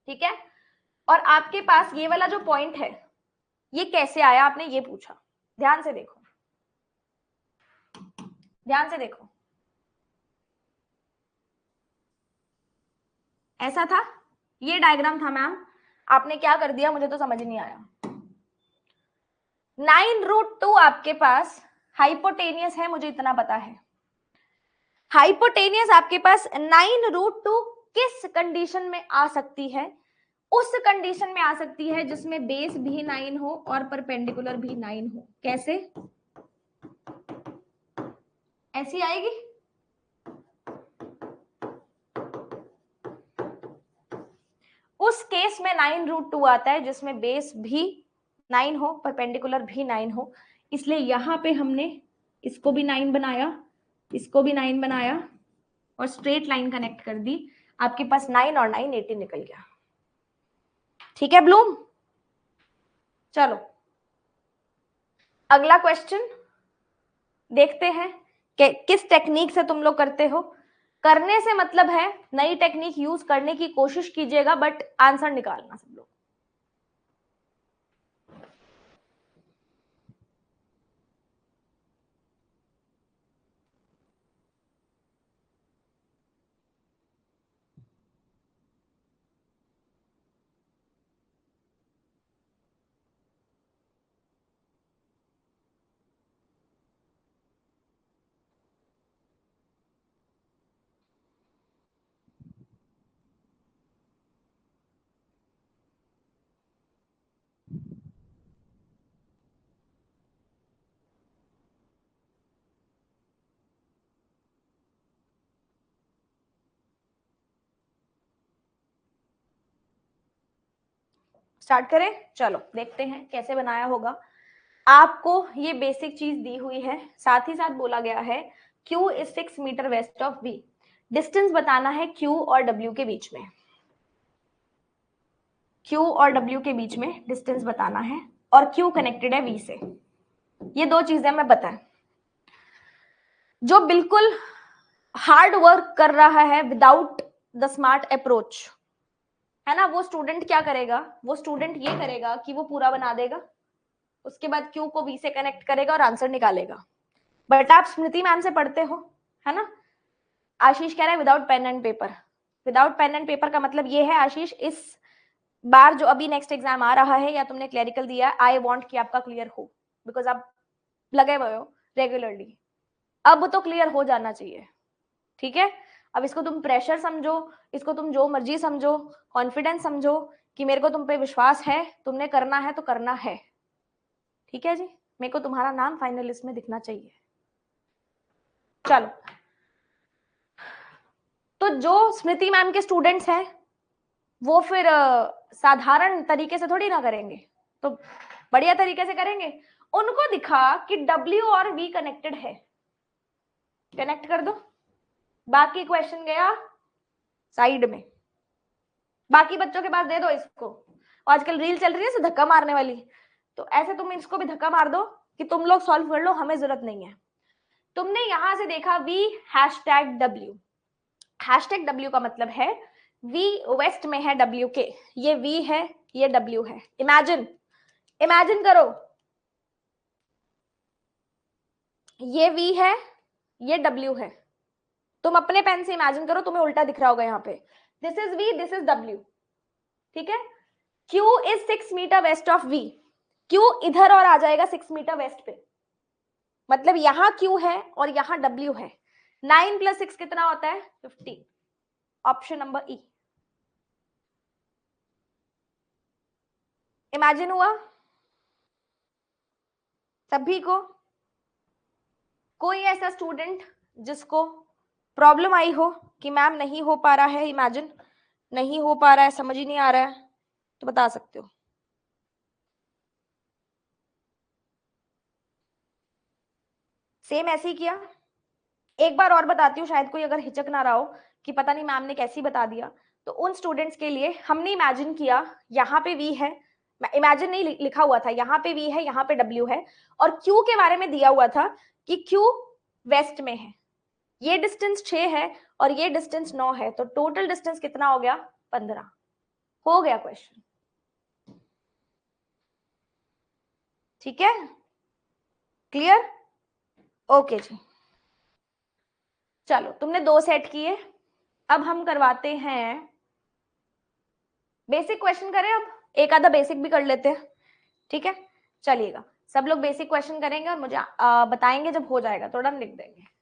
ठीक है, और आपके पास ये वाला जो पॉइंट है ये कैसे आया, आपने ये पूछा। ध्यान से देखो, ध्यान से देखो, ऐसा था, ये डायग्राम था मैम, आपने क्या कर दिया मुझे तो समझ नहीं आया। 9√2 आपके पास हाइपोटेनियस है, मुझे इतना पता है। हाइपोटेनियस आपके पास 9√2 किस कंडीशन में आ सकती है? उस कंडीशन में आ सकती है जिसमें बेस भी 9 हो और परपेंडिकुलर भी 9 हो। कैसे? ऐसी आएगी, उस केस में 9√2 आता है जिसमें बेस भी 9 हो, परपेंडिकुलर भी 9 हो। इसलिए यहां पे हमने इसको भी 9 बनाया, इसको भी 9 बनाया, और स्ट्रेट लाइन कनेक्ट कर दी। आपके पास 9 और 9 18 निकल गया। ठीक है ब्लूम? चलो अगला क्वेश्चन देखते हैं कि किस टेक्निक से तुम लोग करते हो। करने से मतलब है नई टेक्निक यूज करने की कोशिश कीजिएगा, बट आंसर निकालना सब लोग। स्टार्ट करें? चलो देखते हैं कैसे बनाया होगा। आपको ये बेसिक चीज दी हुई है, साथ ही साथ बोला गया है Q is 6 metre west of B। Distance बताना है Q और W के बीच में, Q और W के बीच में डिस्टेंस बताना है, और Q कनेक्टेड है V से। ये दो चीजें मैं बताएं। जो बिल्कुल हार्ड वर्क कर रहा है विदाउट द स्मार्ट अप्रोच, है ना, वो स्टूडेंट क्या करेगा, वो स्टूडेंट ये करेगा कि वो पूरा बना देगा, उसके बाद Q को V से कनेक्ट करेगा और आंसर निकालेगा। बट आप स्मृति मैम से पढ़ते हो, है ना। आशीष कह रहा है without pen and paper. Without pen and paper का मतलब ये है आशीष, इस बार जो अभी नेक्स्ट एग्जाम आ रहा है या तुमने क्लैरिकल दिया, आई वांट कि आपका क्लियर हो, बिकॉज आप लगे हुए हो रेगुलरली, अब तो क्लियर हो जाना चाहिए। ठीक है, अब इसको तुम प्रेशर समझो, इसको तुम जो मर्जी समझो, कॉन्फिडेंस समझो कि मेरे को तुम पे विश्वास है, तुमने करना है तो करना है। ठीक है जी, मेरे को तुम्हारा नाम फाइनल लिस्ट में दिखना चाहिए। चलो तो जो स्मृति मैम के स्टूडेंट्स हैं वो फिर साधारण तरीके से थोड़ी ना करेंगे, तो बढ़िया तरीके से करेंगे। उनको दिखा कि W और V कनेक्टेड है, कनेक्ट कर दो, बाकी क्वेश्चन गया साइड में, बाकी बच्चों के पास दे दो इसको। आजकल रील चल रही है धक्का मारने वाली, तो ऐसे तुम इसको भी धक्का मार दो कि तुम लोग सॉल्व कर लो, हमें जरूरत नहीं है। तुमने यहां से देखा V #W, #W का मतलब है V वेस्ट में है W के, ये V है ये W है। इमेजिन करो, ये V है ये W है, तुम अपने पेन से इमेजिन करो, तुम्हें उल्टा दिख रहा होगा यहाँ पे, this is V this is W, ठीक है। Q is 6 metre west of V, Q इधर और आ जाएगा 6 मीटर वेस्ट पे, मतलब यहां Q है और यहां W है। 9 + 6 कितना होता है 15, ऑप्शन नंबर E। इमेजिन हुआ सभी को? कोई ऐसा स्टूडेंट जिसको प्रॉब्लम आई हो कि मैम नहीं हो पा रहा है, इमेजिन नहीं हो पा रहा है, समझ ही नहीं आ रहा है, तो बता सकते हो। सेम ऐसे ही किया। एक बार और बताती हूँ, शायद कोई अगर हिचक ना रहा हो कि पता नहीं मैम ने कैसे बता दिया, तो उन स्टूडेंट्स के लिए हमने इमेजिन किया यहाँ पे V है, इमेजिन नहीं लिखा हुआ था, यहाँ पे V है यहाँ पे W है, और Q के बारे में दिया हुआ था कि Q वेस्ट में है, ये डिस्टेंस 6 है और ये डिस्टेंस 9 है, तो टोटल डिस्टेंस कितना हो गया 15। हो गया क्वेश्चन, ठीक है, क्लियर, ओके जी। चलो तुमने 2 सेट किए, अब हम करवाते हैं बेसिक क्वेश्चन। करें अब एक आधा बेसिक भी कर लेते हैं, ठीक है। चलिएगा, सब लोग बेसिक क्वेश्चन करेंगे और मुझे बताएंगे जब हो जाएगा, थोड़ा हम लिख देंगे।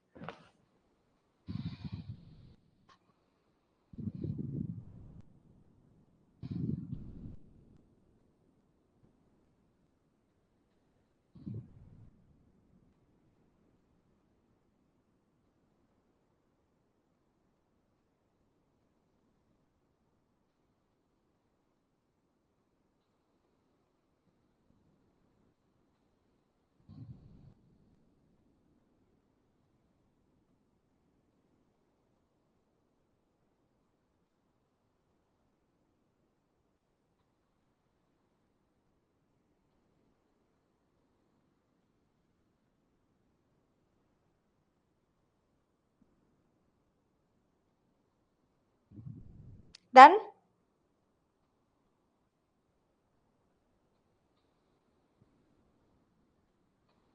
डन,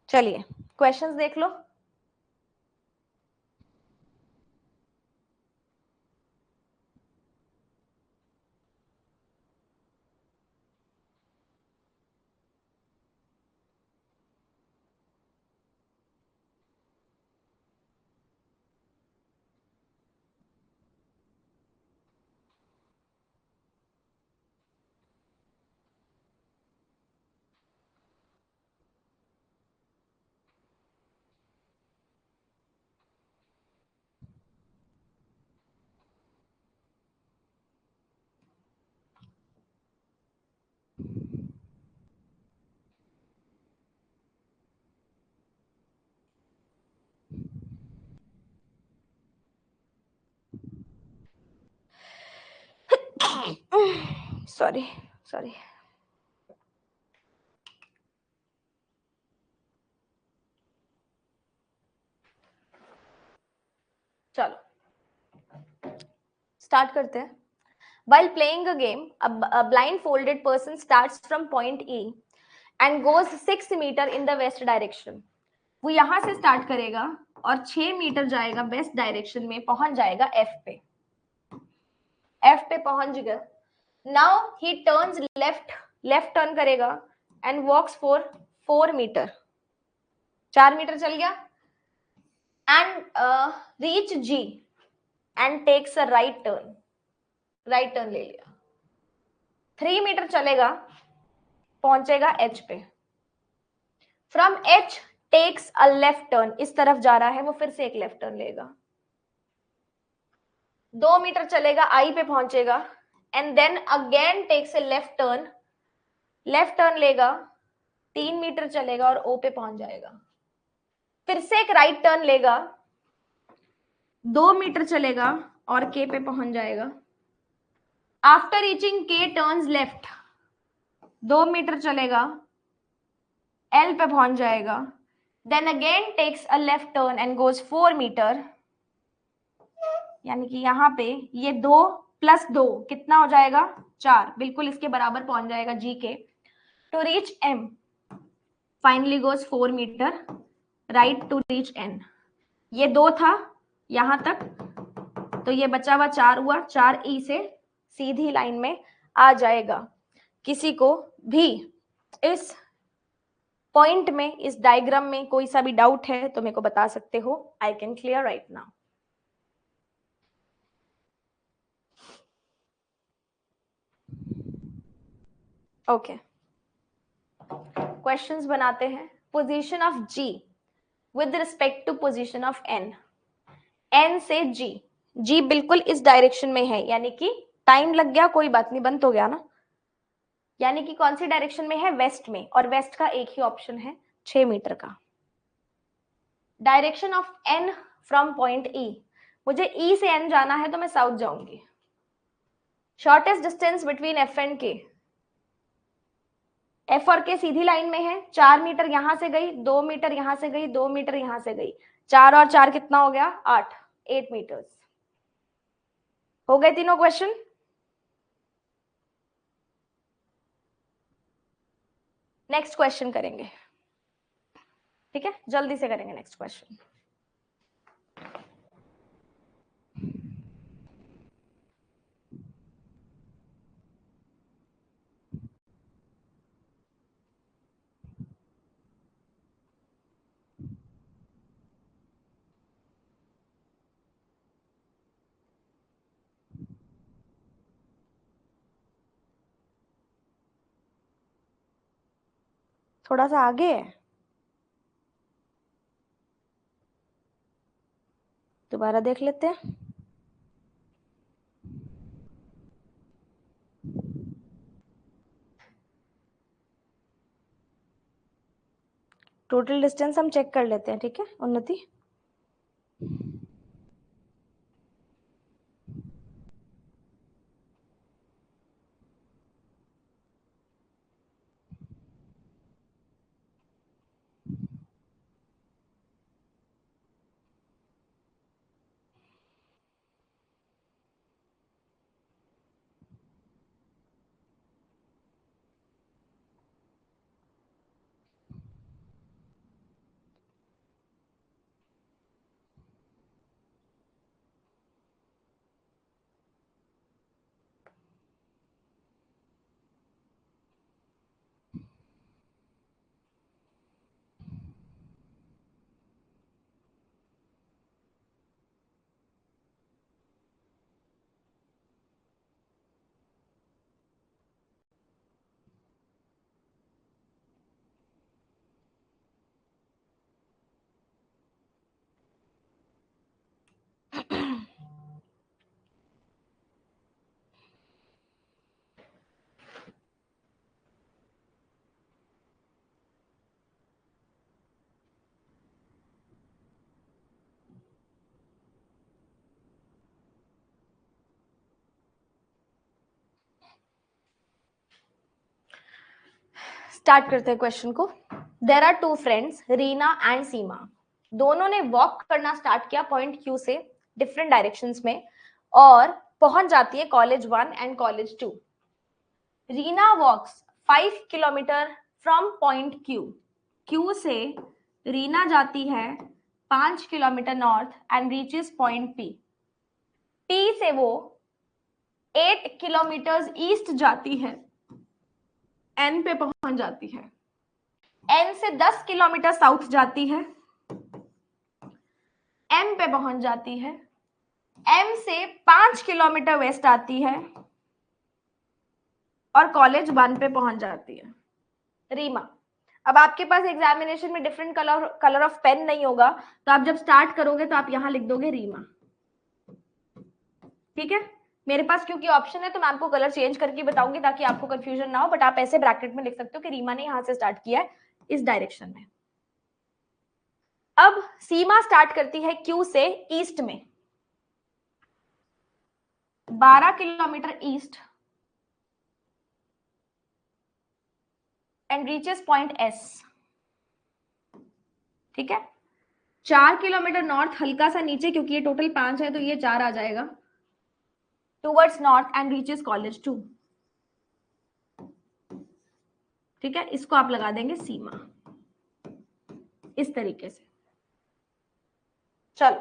चलिए क्वेश्चंस देख लो। सॉरी सॉरी, चलो स्टार्ट करते हैं। While playing a game, a blindfolded person starts from point E and goes 6 meter in the west direction. वो यहां से स्टार्ट करेगा और 6 मीटर जाएगा वेस्ट डायरेक्शन में, पहुंच जाएगा F पे, F पे पहुंच गया। Now he turns left, left turn करेगा and walks for 4 metre, 4 metre चल गया, and reach G and takes a right turn, right turn ले लिया। 3 मीटर चलेगा, पहुंचेगा H पे। From H takes a left turn, इस तरफ जा रहा है वो, फिर से एक लेफ्ट टर्न लेगा। 2 मीटर चलेगा, आई पे पहुंचेगा, and then again takes a left turn लेगा, 3 मीटर चलेगा और ओ पे पहुंच जाएगा। फिर से एक राइट टर्न लेगा, 2 मीटर चलेगा और के पे पहुंच जाएगा। After reaching K turns left, 2 metre चलेगा, एल पे पहुंच जाएगा, then again takes a left turn and goes 4 metre, यानी कि यहाँ पे ये 2 + 2 कितना हो जाएगा, 4, बिल्कुल इसके बराबर पहुंच जाएगा G K. To reach M finally goes 4 metre right to reach N. ये 2 था यहां तक, तो ये बचा हुआ 4 हुआ, 4 ई से सीधी लाइन में आ जाएगा। किसी को भी इस पॉइंट में, इस डायग्राम में कोई सा भी डाउट है तो मेरे को बता सकते हो। I can clear right now. Okay, questions बनाते हैं। Position of G with respect to position of N, N से जी, जी बिल्कुल इस डायरेक्शन में है, यानी कि टाइम लग गया कोई बात नहीं, बंद हो गया ना, यानी कि कौन सी डायरेक्शन में है, वेस्ट में, और वेस्ट का एक ही ऑप्शन है 6 मीटर का। Direction of N from point E, मुझे ई से एन जाना है तो मैं साउथ जाऊंगी। Shortest distance between F and के, एफ और के सीधी लाइन में है, 4 मीटर यहां से गई, 2 मीटर यहां से गई, 2 मीटर यहां से गई, 4 और 4 कितना हो गया, 8, 8 मीटर्स। हो गए तीनों क्वेश्चन। नेक्स्ट क्वेश्चन करेंगे, ठीक है, जल्दी से करेंगे नेक्स्ट क्वेश्चन। थोड़ा सा आगे है, दोबारा देख लेते हैं। टोटल डिस्टेंस हम चेक कर लेते हैं, ठीक है उन्नति। स्टार्ट करते हैं क्वेश्चन को। There are 2 friends, Reena and Seema. दोनों ने वॉक करना स्टार्ट किया पॉइंट क्यू से डिफरेंट डायरेक्शंस में, और पहुंच जाती है college 1 and college 2। Reena walks 5 kilometre from point Q, Q से रीना जाती है 5 kilometre north and reaches point P. P से वो 8 किलोमीटर ईस्ट जाती है, एन पे पहुंच जाती है। एन से 10 किलोमीटर साउथ जाती है, एम पे पहुंच जाती है। एम से 5 किलोमीटर वेस्ट आती है और कॉलेज 1 पे पहुंच जाती है। रीमा, अब आपके पास एग्जामिनेशन में डिफरेंट कलर ऑफ पेन नहीं होगा, तो आप जब स्टार्ट करोगे तो आप यहां लिख दोगे रीमा। ठीक है, मेरे पास क्योंकि ऑप्शन है तो मैं आपको कलर चेंज करके बताऊंगी ताकि आपको कंफ्यूजन ना हो, बट आप ऐसे ब्रैकेट में लिख सकते हो कि रीमा ने यहां से स्टार्ट किया है इस डायरेक्शन में। अब सीमा स्टार्ट करती है क्यू से ईस्ट में 12 kilometre east and reaches point S. ठीक है, 4 किलोमीटर नॉर्थ, हल्का सा नीचे क्योंकि ये टोटल 5 है तो ये 4 आ जाएगा, towards north and reaches college 2। ठीक है, इसको आप लगा देंगे सीमा इस तरीके से। चलो,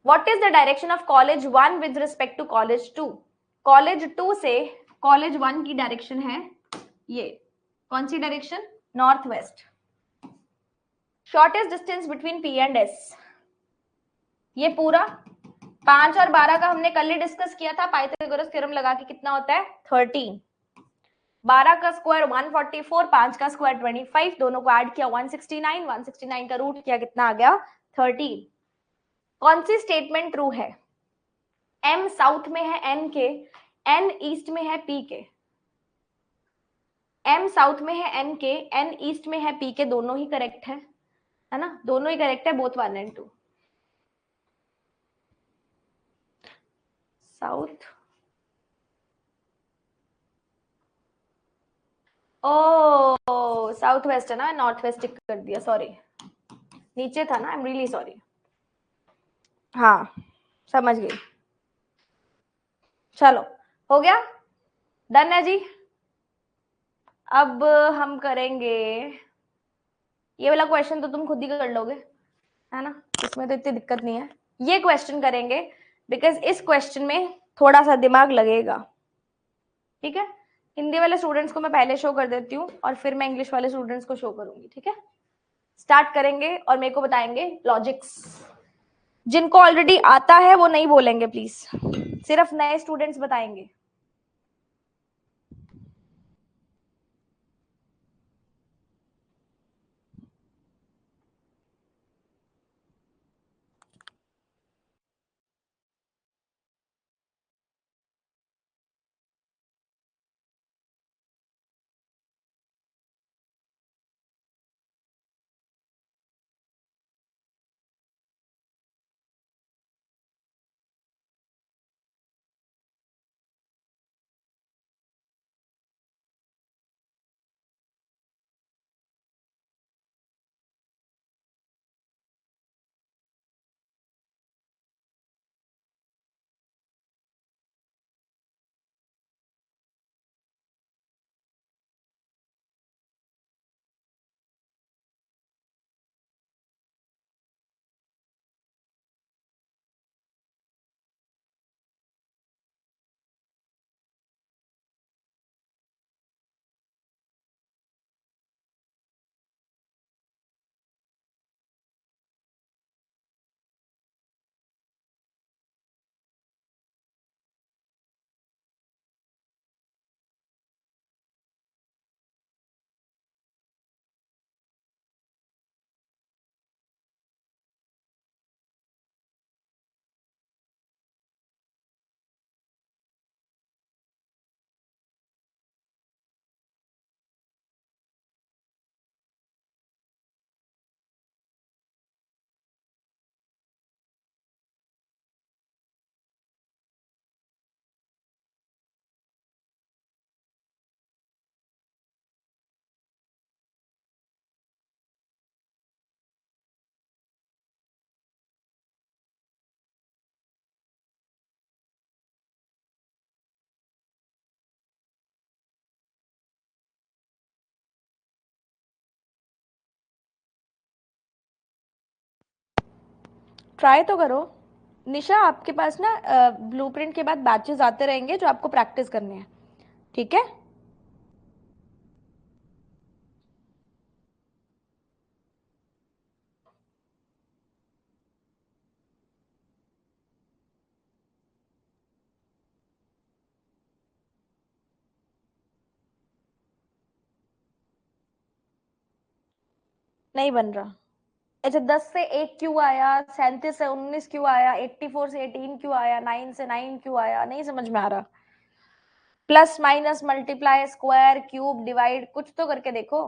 what is the direction of college 1 with respect to college 2? College 2 से कॉलेज 1 की डायरेक्शन है ये, कौन सी direction? North west. Shortest distance between P and S, ये पूरा 5 और 12 का हमने कल ही डिस्कस किया था, पाइथागोरस थ्योरम लगा के कितना होता है 13, 12 का स्क्वायर 144, 5 का स्क्वायर 25, दोनों को ऐड किया 169, 169 का रूट किया कितना आ गया 13। कौन सी स्टेटमेंट ट्रू है? m साउथ में है n के, n ईस्ट में है p के। m साउथ में है n के, n ईस्ट में है p के, दोनों ही करेक्ट है ना, दोनों ही करेक्ट है, both 1 and 2। South, O south west है ना, नॉर्थ वेस्ट टिक कर दिया, सॉरी नीचे था ना, आई एम रियली सॉरी। हाँ समझ गई, चलो हो गया, डन है जी। अब हम करेंगे ये वाला क्वेश्चन, तो तुम खुद ही कर लोगे है ना, इसमें तो इतनी दिक्कत नहीं है। ये क्वेश्चन करेंगे बिकॉज इस क्वेश्चन में थोड़ा सा दिमाग लगेगा। ठीक है, हिंदी वाले स्टूडेंट्स को मैं पहले शो कर देती हूँ और फिर मैं इंग्लिश वाले स्टूडेंट्स को शो करूंगी। ठीक है, स्टार्ट करेंगे और मेरे को बताएंगे लॉजिक्स। जिनको ऑलरेडी आता है वो नहीं बोलेंगे प्लीज, सिर्फ नए स्टूडेंट्स बताएंगे। ट्राई तो करो। निशा आपके पास ना ब्लूप्रिंट के बाद बैचेस आते रहेंगे जो आपको प्रैक्टिस करने हैं। ठीक है, नहीं बन रहा। अच्छा 10 से 1 क्यों आया, 37 से 19 क्यों आया, 84 से 18 क्यों आया, 9 से 9 क्यों आया, नहीं समझ में आ रहा। Plus minus multiply square cube divide कुछ तो करके देखो।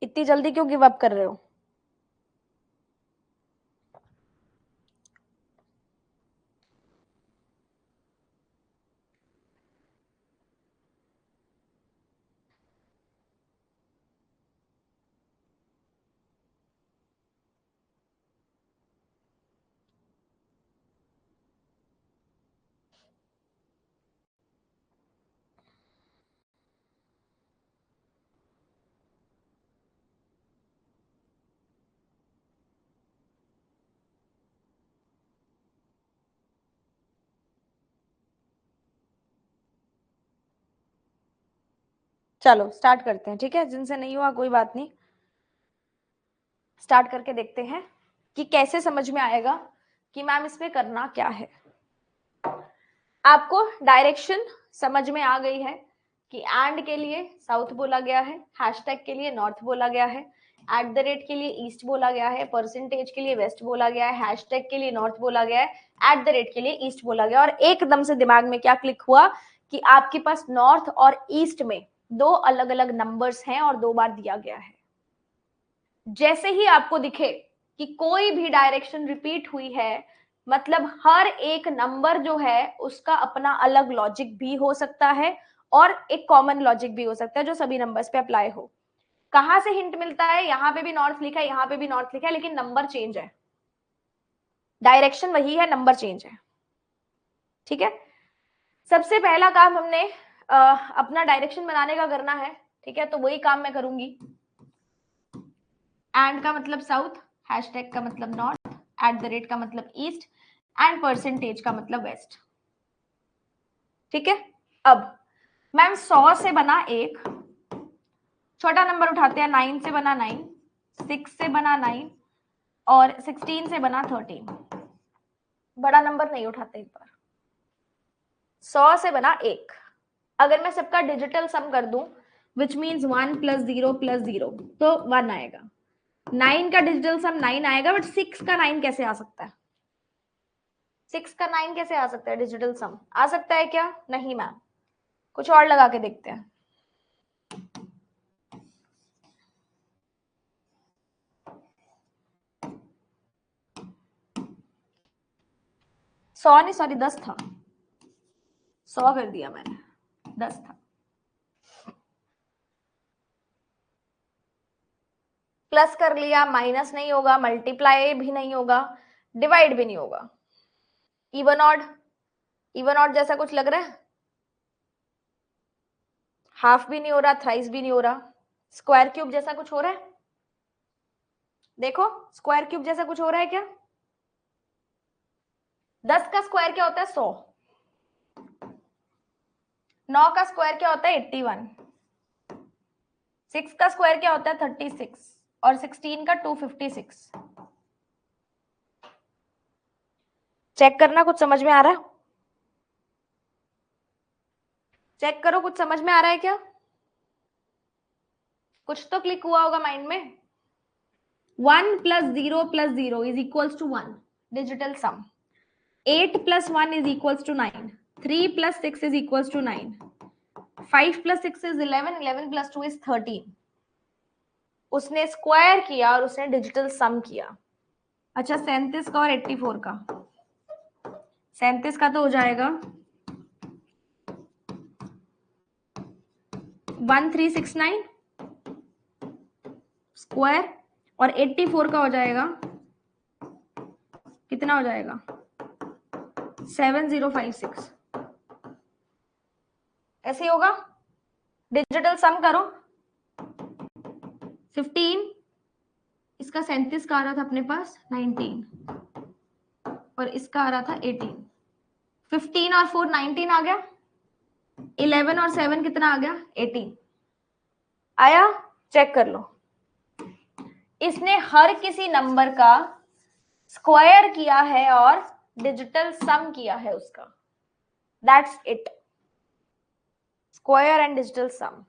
इतनी जल्दी क्यों गिव अप कर रहे हो? चलो स्टार्ट करते हैं, ठीक है, जिनसे नहीं हुआ कोई बात नहीं, स्टार्ट करके देखते हैं कि कैसे समझ में आएगा कि मैम इसमें करना क्या है। आपको डायरेक्शन समझ में आ गई है कि एंड के लिए साउथ बोला गया है, हैशटैग के लिए नॉर्थ बोला गया है, एट द रेट के लिए ईस्ट बोला गया है, परसेंटेज के लिए वेस्ट बोला गया है, हैशटैग के लिए नॉर्थ बोला गया है, एट द रेट के लिए ईस्ट बोला गया। और एकदम से दिमाग में क्या क्लिक हुआ कि आपके पास नॉर्थ और ईस्ट में दो अलग अलग नंबर्स हैं और 2 बार दिया गया है। जैसे ही आपको दिखे कि कोई भी डायरेक्शन रिपीट हुई है, मतलब हर एक नंबर जो है उसका अपना अलग लॉजिक भी हो सकता है और एक कॉमन लॉजिक भी हो सकता है जो सभी नंबर्स पे अप्लाई हो। कहां से हिंट मिलता है? यहाँ पे भी नॉर्थ लिखा है, यहाँ पे भी नॉर्थ लिखा है, लेकिन नंबर चेंज है, डायरेक्शन वही है, नंबर चेंज है। ठीक है, सबसे पहला काम हमने अपना डायरेक्शन बनाने का करना है। ठीक है, तो वही काम मैं करूंगी। एंड का मतलब साउथ, हैशटैग का मतलब नॉर्थ, एट द रेट का मतलब ईस्ट एंड परसेंटेज का मतलब वेस्ट। ठीक है, अब मैम 100 से बना एक, छोटा नंबर उठाते हैं, 9 से बना 9, 6 से बना 9 और 16 से बना 13। बड़ा नंबर नहीं उठाते एक बार। 100 से बना एक, अगर मैं सबका डिजिटल सम कर दूं विच मीन्स 1 प्लस 0 प्लस 0 तो 1 आएगा। 9 का डिजिटल सम 9 आएगा, बट 6 का 9 कैसे आ सकता है? 6 का 9 कैसे आ सकता है? डिजिटल सम आ सकता है क्या? नहीं मैम, कुछ और लगा के देखते हैं। सौ नहीं, सॉरी 10 था, 100 कर दिया मैंने, 10 था। प्लस कर लिया, माइनस नहीं होगा, मल्टीप्लाई भी नहीं होगा, डिवाइड भी नहीं होगा। इवन ऑड, इवन ऑड जैसा कुछ लग रहा है? हाफ भी नहीं हो रहा, थ्राइस भी नहीं हो रहा। स्क्वायर क्यूब जैसा कुछ हो रहा है? देखो स्क्वायर क्यूब जैसा कुछ हो रहा है क्या? 10 का स्क्वायर क्या होता है? 100। 9 का स्क्वायर क्या होता है? 81। 6 का स्क्वायर क्या होता है? 36 और 16 का 256। चेक करना कुछ समझ में आ रहा है? चेक करो कुछ समझ में आ रहा है क्या? कुछ तो क्लिक हुआ होगा माइंड में। 1 plus 0 plus 0 is equals to 1, digital sum. 8 plus 1 is equals to 9, 3 plus 6 is equals to 9, 5 plus 6 is 11, 11 plus 2 is 13। उसने स्क्वायर किया और उसने डिजिटल सम किया। अच्छा 37 का और 84 का, 37 का तो हो जाएगा 1369 स्क्वायर और 84 का हो जाएगा, कितना हो जाएगा? 7056। ऐसे होगा। डिजिटल सम करो। 15, इसका 37 का आ रहा था अपने पास 19 और इसका आ रहा था 18। 15 और 4 19 आ गया, 11 और 7 कितना आ गया? 18 आया। चेक कर लो, इसने हर किसी नंबर का स्क्वायर किया है और डिजिटल सम किया है उसका। That's it, square and digital sum.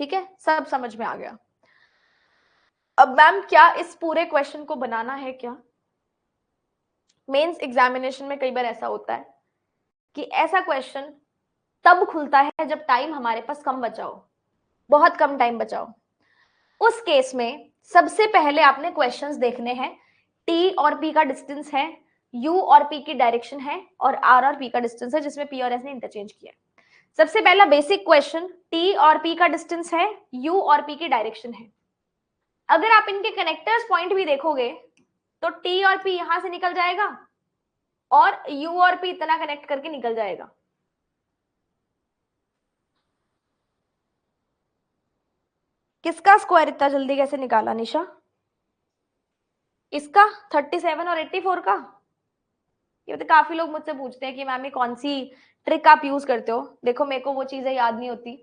ठीक है, सब समझ में आ गया। अब मैम क्या इस पूरे क्वेश्चन को बनाना है क्या? मेंस एग्जामिनेशन में कई बार ऐसा होता है कि ऐसा क्वेश्चन तब खुलता है जब टाइम हमारे पास कम बचा हो, बहुत कम टाइम बचा हो। उस केस में सबसे पहले आपने क्वेश्चंस देखने हैं, टी और पी का डिस्टेंस है, यू और पी की डायरेक्शन है, और आर और पी का डिस्टेंस है जिसमें पी और एस ने इंटरचेंज किया। सबसे पहला बेसिक क्वेश्चन, टी और पी का डिस्टेंस है, यू और पी की डायरेक्शन है। अगर आप इनके कनेक्टर्स पॉइंट भी देखोगे तो टी और पी यहां से निकल जाएगा और यू और पी इतना कनेक्ट करके निकल जाएगा। किसका स्क्वायर इतना जल्दी कैसे निकाला निशा? इसका 37 और 84 का। ये तो काफी लोग मुझसे पूछते हैं कि मैम ये कौन सी ट्रिक आप यूज करते हो। देखो मेरे को वो चीजें याद नहीं होती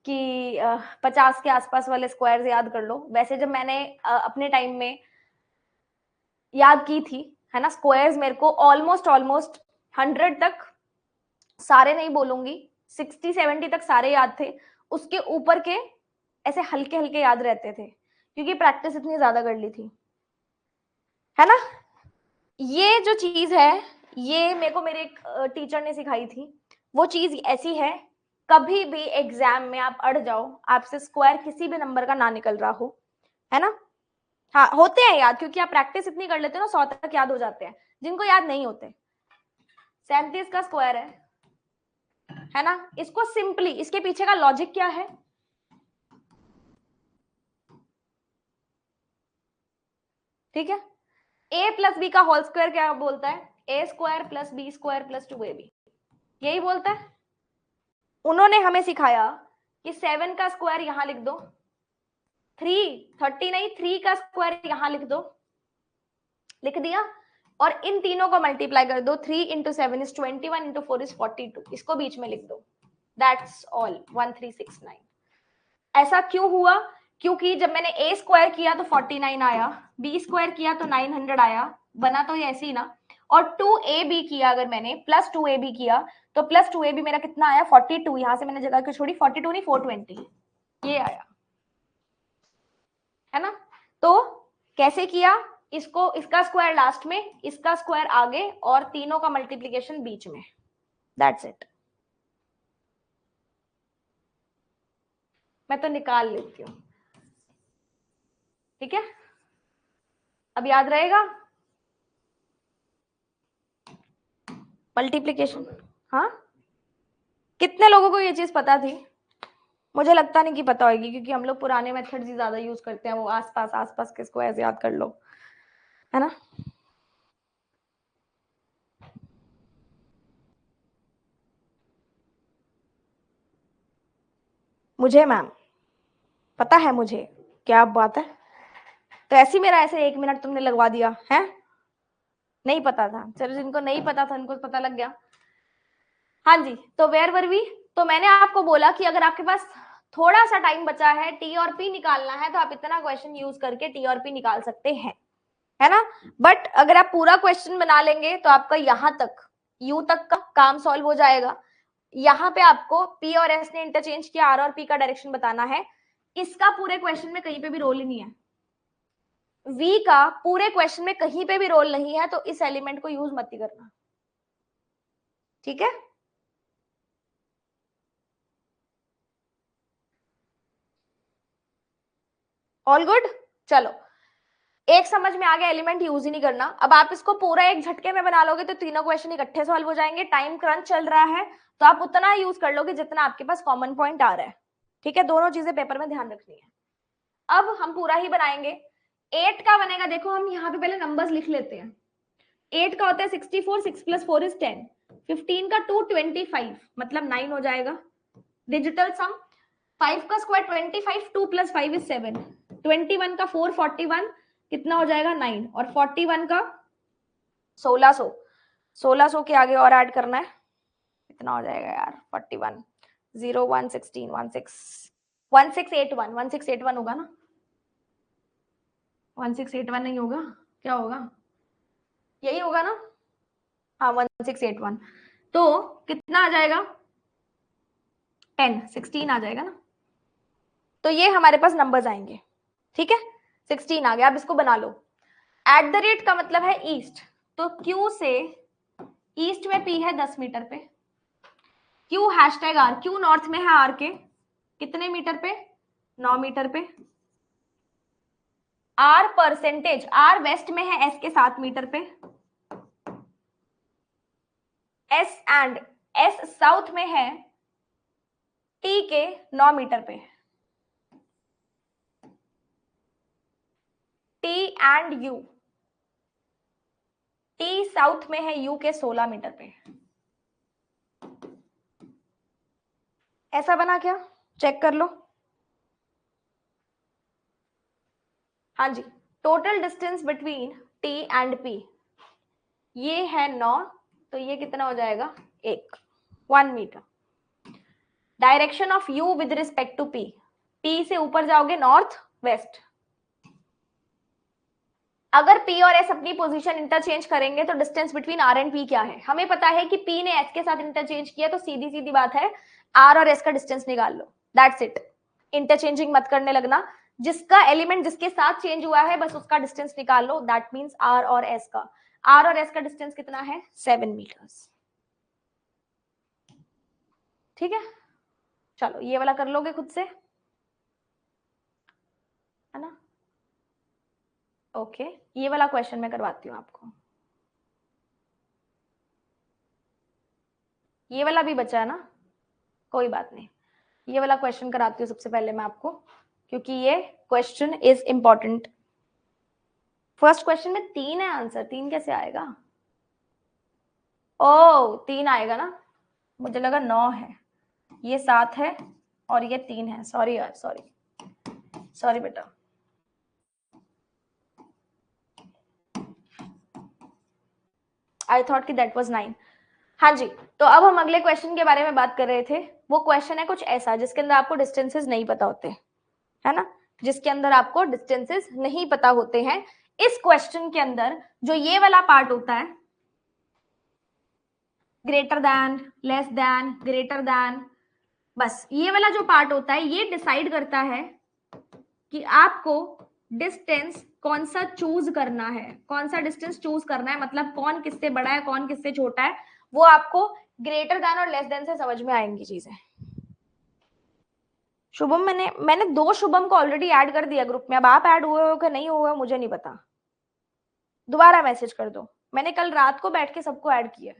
कि 50 के आसपास वाले स्क्वायर्स याद कर लो। वैसे जब मैंने अपने टाइम में याद की थी, है ना, स्क्वायर्स मेरे को ऑलमोस्ट 100 तक, सारे नहीं बोलूंगी, 60-70 तक सारे याद थे। उसके ऊपर के ऐसे हल्के हल्के याद रहते थे क्योंकि प्रैक्टिस इतनी ज्यादा कर ली थी, है ना। ये जो चीज है ये मेरे को मेरे एक टीचर ने सिखाई थी। वो चीज ऐसी है, कभी भी एग्जाम में आप अड़ जाओ, आपसे स्क्वायर किसी भी नंबर का ना निकल रहा हो, है ना, हाँ होते हैं याद क्योंकि आप प्रैक्टिस इतनी कर लेते हो ना, 100 तक याद हो जाते हैं। जिनको याद नहीं होते, 37 का स्क्वायर है ना, इसको सिंपली, इसके पीछे का लॉजिक क्या है, ठीक है, a प्लस बी का होल स्क्वायर क्या बोलता है, A square plus B square plus 2ab, यही बोलता है। उन्होंने हमें सिखाया कि 7 का स्क्वायर यहां लिख दो, 30 नहीं, 3 का स्क्वायर यहां लिख दो, लिख दिया, और इन तीनों को मल्टीप्लाई कर दो, 3 इंटू 7 इज 21 इंटू 4 इज 42, इसको बीच में लिख दो, दैट्स ऑल, 1369। ऐसा क्यों हुआ? क्योंकि जब मैंने a स्क्वायर किया तो 49 आया, b स्क्वायर किया तो 900 आया, बना तो ये ऐसे ही ना, और 2ab किया अगर मैंने, प्लस 2ab किया तो प्लस 2ab मेरा कितना आया, 42, यहां से मैंने जगह क्यों छोड़ी, 42 नहीं 420, ये आया, है ना। तो कैसे किया इसको, इसका स्क्वायर लास्ट में, इसका स्क्वायर आगे, और तीनों का मल्टीप्लीकेशन बीच में, दैट्स इट। मैं तो निकाल लेती हूँ, ठीक है, अब याद रहेगा मल्टीप्लीकेशन। हाँ, कितने लोगों को ये चीज पता थी? मुझे लगता नहीं कि पता होगी क्योंकि हम लोग पुराने मेथड्स ही ज्यादा यूज करते हैं, वो आसपास के स्क्वायर्स याद कर लो, है ना। मुझे मैम पता है, मुझे क्या बात है, तो ऐसी मेरा ऐसे 1 मिनट तुमने लगवा दिया है, नहीं पता था, चलो जिनको नहीं पता था उनको पता लग गया। हाँ जी, तो वेयर वर वी, तो मैंने आपको बोला कि अगर आपके पास थोड़ा सा टाइम बचा है, टी और पी निकालना है, तो आप इतना क्वेश्चन यूज करके टी और पी निकाल सकते हैं, है ना। बट अगर आप पूरा क्वेश्चन बना लेंगे तो आपका यहां तक, यू तक का काम सॉल्व हो जाएगा। यहाँ पे आपको पी और एस ने इंटरचेंज किया, आर और पी का डायरेक्शन बताना है। इसका पूरे क्वेश्चन में कहीं पे भी रोल ही नहीं है, वी का पूरे क्वेश्चन में कहीं पे भी रोल नहीं है, तो इस एलिमेंट को यूज मत ही करना, ठीक है। ऑल गुड, चलो एक समझ में आ गया, एलिमेंट यूज ही नहीं करना। अब आप इसको पूरा एक झटके में बना लोगे तो तीनों क्वेश्चन इकट्ठे सॉल्व हो जाएंगे। टाइम क्रंच चल रहा है तो आप उतना यूज कर लोगे जितना आपके पास कॉमन पॉइंट आ रहा है, ठीक है। दोनों चीजें पेपर में ध्यान रखनी है। अब हम पूरा ही बनाएंगे। 8 का बनेगा, देखो हम यहाँ पे पहले नंबर्स लिख लेते हैं। 8 का होता है 64, 6 प्लस 4 इज 10, 15 का 225 मतलब 9 हो जाएगा, डिजिटल सम। 5 का स्क्वायर 25, 2 प्लस 5 इज 7, 21 का 4 41 कितना हो जाएगा 9, और 41 का 1600, 1600 के आगे और ऐड करना है, कितना हो जाएगा यार 41 0 1 16 1681 1681 होगा ना, 1681 नहीं होगा, क्या होगा, यही होगा ना, हाँ 1681, तो कितना आ जाएगा 16 आ जाएगा ना। तो ये हमारे पास नंबर्स आएंगे, ठीक है। 16 आ गया। अब इसको बना लो। एट द रेट का मतलब है ईस्ट, तो Q से ईस्ट में P है 10 मीटर पे, Q hashtag R, Q north में है R के कितने मीटर पे, 9 मीटर पे। R परसेंटेज, R वेस्ट में है S के 7 मीटर पे, S साउथ में है T के 9 मीटर पे। T and U, T south में है U के 16 मीटर पे। ऐसा बना क्या, चेक कर लो। हाँ जी, total distance between T and P ये है 9, तो ये कितना हो जाएगा 1 metre. Direction of U with respect to P, T से ऊपर जाओगे नॉर्थ वेस्ट। अगर P और S अपनी पोजीशन इंटरचेंज करेंगे तो distance between R and P क्या है, हमें पता है कि P ने S के साथ इंटरचेंज किया, तो सीधी सीधी बात है R और S का डिस्टेंस निकाल लो, दैट्स इट। इंटरचेंजिंग मत करने लगना, जिसका एलिमेंट जिसके साथ चेंज हुआ है बस उसका डिस्टेंस निकाल लो, दैट मींस R और S का। R और S का डिस्टेंस कितना है, 7 मीटर्स। ठीक है, चलो ये वाला कर लोगे खुद से, है ना। ओके, ये वाला क्वेश्चन मैं करवाती हूँ आपको। ये वाला भी बचा है ना, कोई बात नहीं, ये वाला क्वेश्चन कराती हूँ सबसे पहले मैं आपको, क्योंकि ये question is important. First question में 3 है आंसर, 3 कैसे आएगा, ओ 3 आएगा ना, मुझे लगा 9 है, ये 7 है और ये 3 है, सॉरी यार, सॉरी बेटा। आई थॉट कि दैट वाज 9। हाँ जी, तो अब हम अगले क्वेश्चन के बारे में बात कर रहे थे। वो क्वेश्चन है कुछ ऐसा जिसके अंदर आपको डिस्टेंसेस नहीं पता होते, है ना, जिसके अंदर आपको डिस्टेंसेस नहीं पता होते हैं। इस क्वेश्चन के अंदर जो ये वाला पार्ट होता है, greater than, less than, greater than, बस ये वाला जो पार्ट होता है ये डिसाइड करता है कि आपको डिस्टेंस कौन सा चूज करना है, कौन सा डिस्टेंस चूज करना है, मतलब कौन किससे बड़ा है कौन किससे छोटा है, वो आपको ग्रेटर देन और लेस देन से समझ में आएंगी चीजें। शुभम, मैंने 2 शुभम को ऑलरेडी ऐड कर दिया ग्रुप में, अब आप ऐड हुए हो कि नहीं हुए मुझे नहीं पता, दोबारा मैसेज कर दो, मैंने कल रात को बैठ के सबको ऐड किया।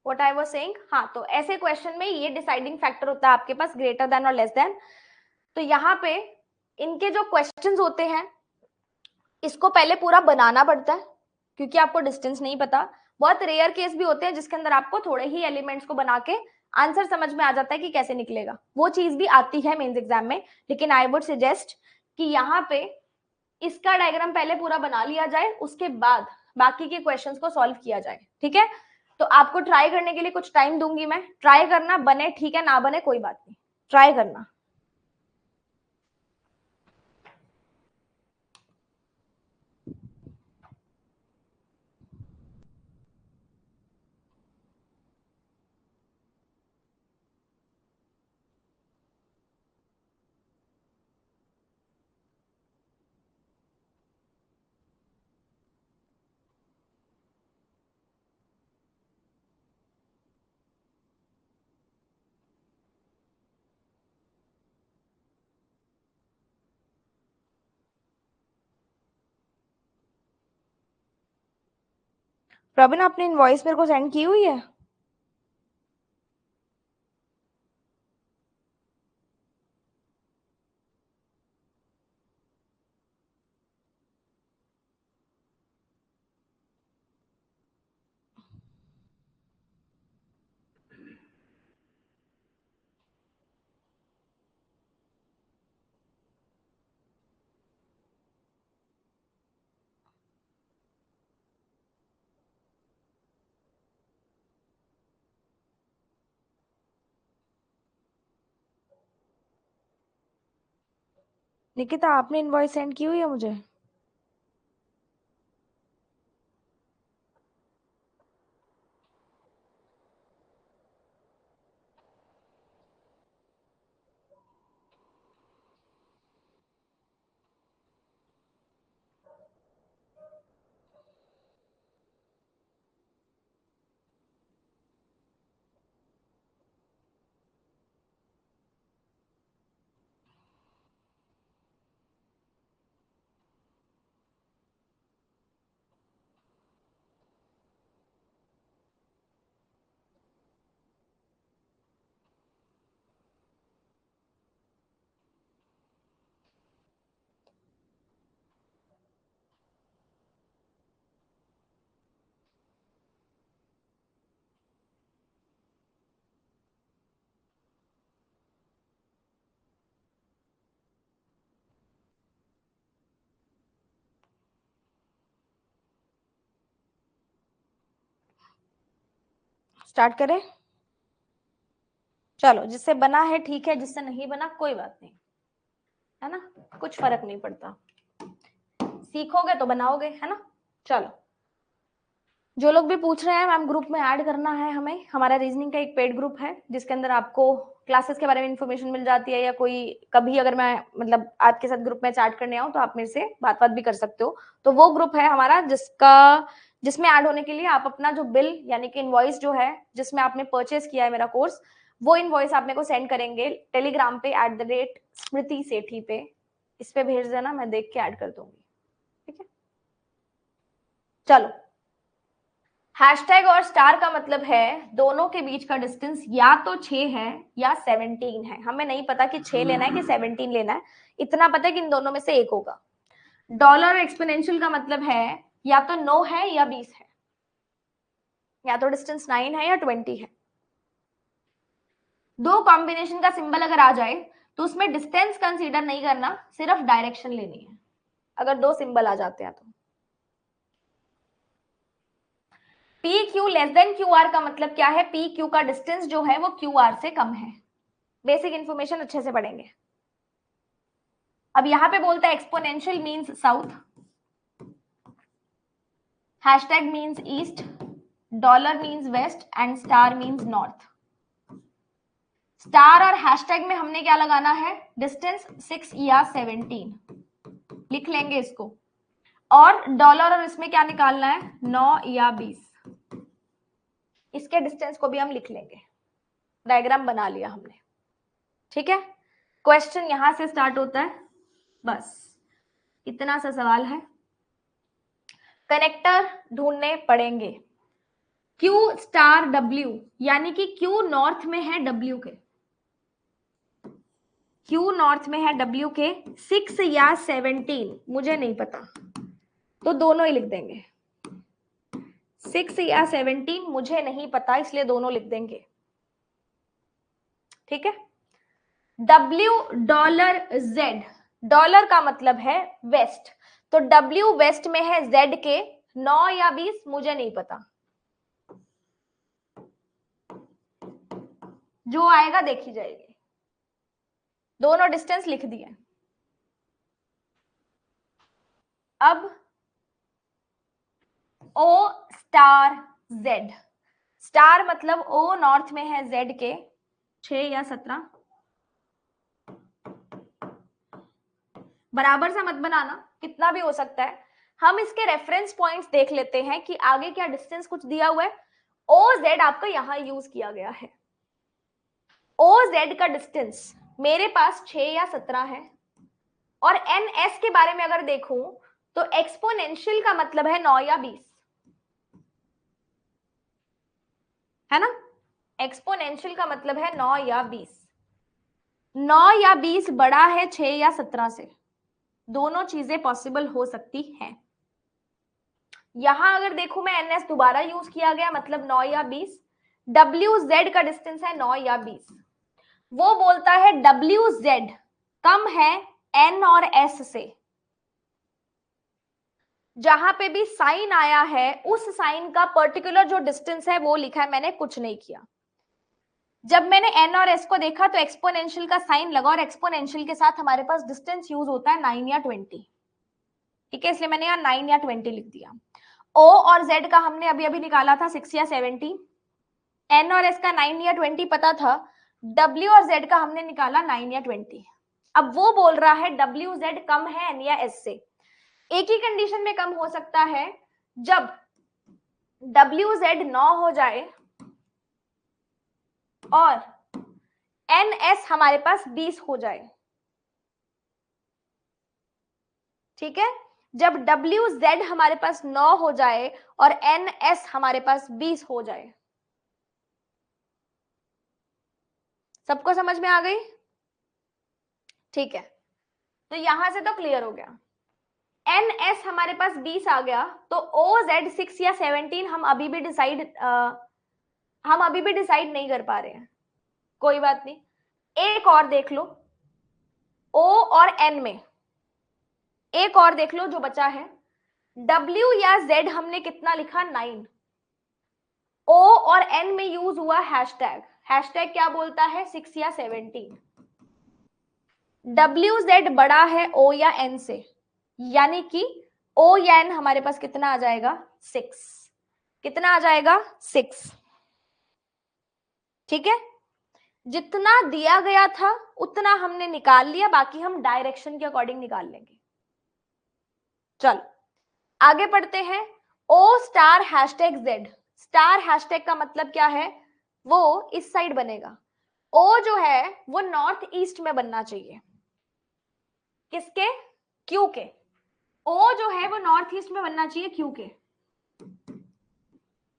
व्हाट आई वाज सेइंग, हाँ, तो ऐसे क्वेश्चन में ये डिसाइडिंग फैक्टर होता है आपके पास ग्रेटर देन और लेस देन। तो यहाँ पे इनके जो क्वेश्चंस होते हैं इसको पहले पूरा बनाना पड़ता है, क्योंकि आपको डिस्टेंस नहीं पता। बहुत रेयर केस भी होते हैं जिसके अंदर आपको थोड़े ही एलिमेंट्स को बना के आंसर समझ में आ जाता है कि कैसे निकलेगा, वो चीज भी आती है मेंस एग्जाम में। लेकिन आई वुड सजेस्ट कि यहाँ पे इसका डायग्राम पहले पूरा बना लिया जाए, उसके बाद बाकी के क्वेश्चंस को सॉल्व किया जाए, ठीक है। तो आपको ट्राई करने के लिए कुछ टाइम दूंगी मैं, ट्राई करना, बने ठीक है, ना बने कोई बात नहीं, ट्राई करना। प्रवीण, आपने इनवॉइस मेरे को सेंड की हुई है? निकिता, आपने इनवॉइस सेंड की हुई है मुझे? स्टार्ट करें? चलो, जिससे बना है ठीक है, जिससे नहीं बना कोई बात नहीं, है ना, कुछ फर्क नहीं पड़ता, सीखोगे तो बनाओगे, है ना। चलो, जो लोग भी पूछ रहे हैं मैम ग्रुप में ऐड करना है हमें, हमारा रीजनिंग का एक पेड ग्रुप है जिसके अंदर आपको क्लासेस के बारे में इंफॉर्मेशन मिल जाती है, या कोई कभी अगर मैं मतलब आपके साथ ग्रुप में चैट करने आऊँ तो आप मेरे से बात भी कर सकते हो। तो वो ग्रुप है हमारा जिसमें ऐड होने के लिए आप अपना जो बिल यानी कि इनवॉइस जो है जिसमें आपने परचेस किया है मेरा कोर्स, वो इनवॉइस आप मेरे को सेंड करेंगे टेलीग्राम पे @smriti sethi पे, इस पे भेज देना, मैं देख के ऐड कर दूंगी, ठीक है। चलो, हैशटैग और स्टार का मतलब है दोनों के बीच का डिस्टेंस या तो 6 है या 17 है। हमें नहीं पता कि 6 लेना है कि 17 लेना है, इतना पता है कि इन दोनों में से एक होगा। डॉलर एक्सपोनेंशियल का मतलब है या तो 9 है या 20 है, या तो डिस्टेंस 9 है या 20 है। दो कॉम्बिनेशन का सिंबल अगर आ जाए तो उसमें डिस्टेंस कंसीडर नहीं करना, सिर्फ डायरेक्शन लेनी है अगर दो सिंबल आ जाते हैं तो। P Q less than Q R का मतलब क्या है? पी क्यू का डिस्टेंस जो है वो क्यू आर से कम है। बेसिक इंफॉर्मेशन अच्छे से पढ़ेंगे। अब यहां पे बोलता है exponential means south, hashtag means east, dollar means west and star means north. Star और हैशटैग में हमने क्या लगाना है? डिस्टेंस 6 या 17 लिख लेंगे इसको, और डॉलर और इसमें क्या निकालना है? 9 या 20। इसके डिस्टेंस को भी हम लिख लेंगे, डायग्राम बना लिया हमने, ठीक है। क्वेश्चन यहां से स्टार्ट होता है, बस इतना सा सवाल है। कनेक्टर ढूंढने पड़ेंगे। Q स्टार W यानी कि Q नॉर्थ में है W के, Q नॉर्थ में है W के 6 या 17 मुझे नहीं पता, तो दोनों ही लिख देंगे। 6 या 17 मुझे नहीं पता, इसलिए दोनों लिख देंगे, ठीक है। W डॉलर Z, डॉलर का मतलब है वेस्ट, तो W वेस्ट में है Z के 9 या 20 मुझे नहीं पता, जो आएगा देखी जाएगी। दोनों डिस्टेंस लिख दिए। अब O स्टार Z, स्टार मतलब O नॉर्थ में है Z के 6 या 17, बराबर सा मत बनाना, कितना भी हो सकता है। हम इसके रेफरेंस पॉइंट्स देख लेते हैं कि आगे क्या डिस्टेंस कुछ दिया हुआ है। OZ आपका यहां यूज किया गया है। OZ का डिस्टेंस मेरे पास 6 या 17 है, और NS के बारे में अगर देखूं तो एक्सपोनेंशियल का मतलब है 9 या 20, है ना। एक्सपोनेंशियल का मतलब है 9 या 20। 9 या 20 बड़ा है 6 या 17 से, दोनों चीजें पॉसिबल हो सकती हैं। यहां अगर देखूं मैं NS दोबारा यूज किया गया, मतलब 9 या 20। WZ का डिस्टेंस है 9 या 20, वो बोलता है WZ कम है N और S से। जहां पे भी साइन आया है उस साइन का पर्टिकुलर जो डिस्टेंस है वो लिखा है, मैंने कुछ नहीं किया। जब मैंने N और S को देखा तो एक्सपोनेंशियल का साइन लगा, और एक्सपोनेंशियल के साथ हमारे पास डिस्टेंस यूज होता है 9 या 20, ठीक है, इसलिए मैंने यहाँ 9 या 20 लिख दिया। O और Z का हमने अभी अभी निकाला था 6 या 17, N और S का 9 या 20 पता था, W और Z का हमने निकाला 9 या 20। अब वो बोल रहा है WZ कम है N या S से। एक ही कंडीशन में कम हो सकता है, जब WZ 9 हो जाए और NS हमारे पास 20 हो जाए, ठीक है। जब WZ हमारे पास 9 हो जाए और NS हमारे पास 20 हो जाए। सबको समझ में आ गई? ठीक है, तो यहां से तो क्लियर हो गया। NS हमारे पास 20 आ गया, तो OZ 6 या 17 हम अभी भी डिसाइड नहीं कर पा रहे हैं, कोई बात नहीं। एक और देख लो, O और N में एक और देख लो जो बचा है। W या Z हमने कितना लिखा? 9। O और N में यूज हुआ हैशटैग, हैशटैग क्या बोलता है 6 या 17। WZ बड़ा है O या N से, यानी कि O या N हमारे पास कितना आ जाएगा 6, कितना आ जाएगा 6, ठीक है। जितना दिया गया था उतना हमने निकाल लिया, बाकी हम डायरेक्शन के अकॉर्डिंग निकाल लेंगे। चल आगे पढ़ते हैं। O star hashtag Z, star hashtag का मतलब क्या है, वो इस साइड बनेगा। O जो है वो नॉर्थ ईस्ट में बनना चाहिए, किसके, Q के। O जो है वो नॉर्थ ईस्ट में बनना चाहिए Q के,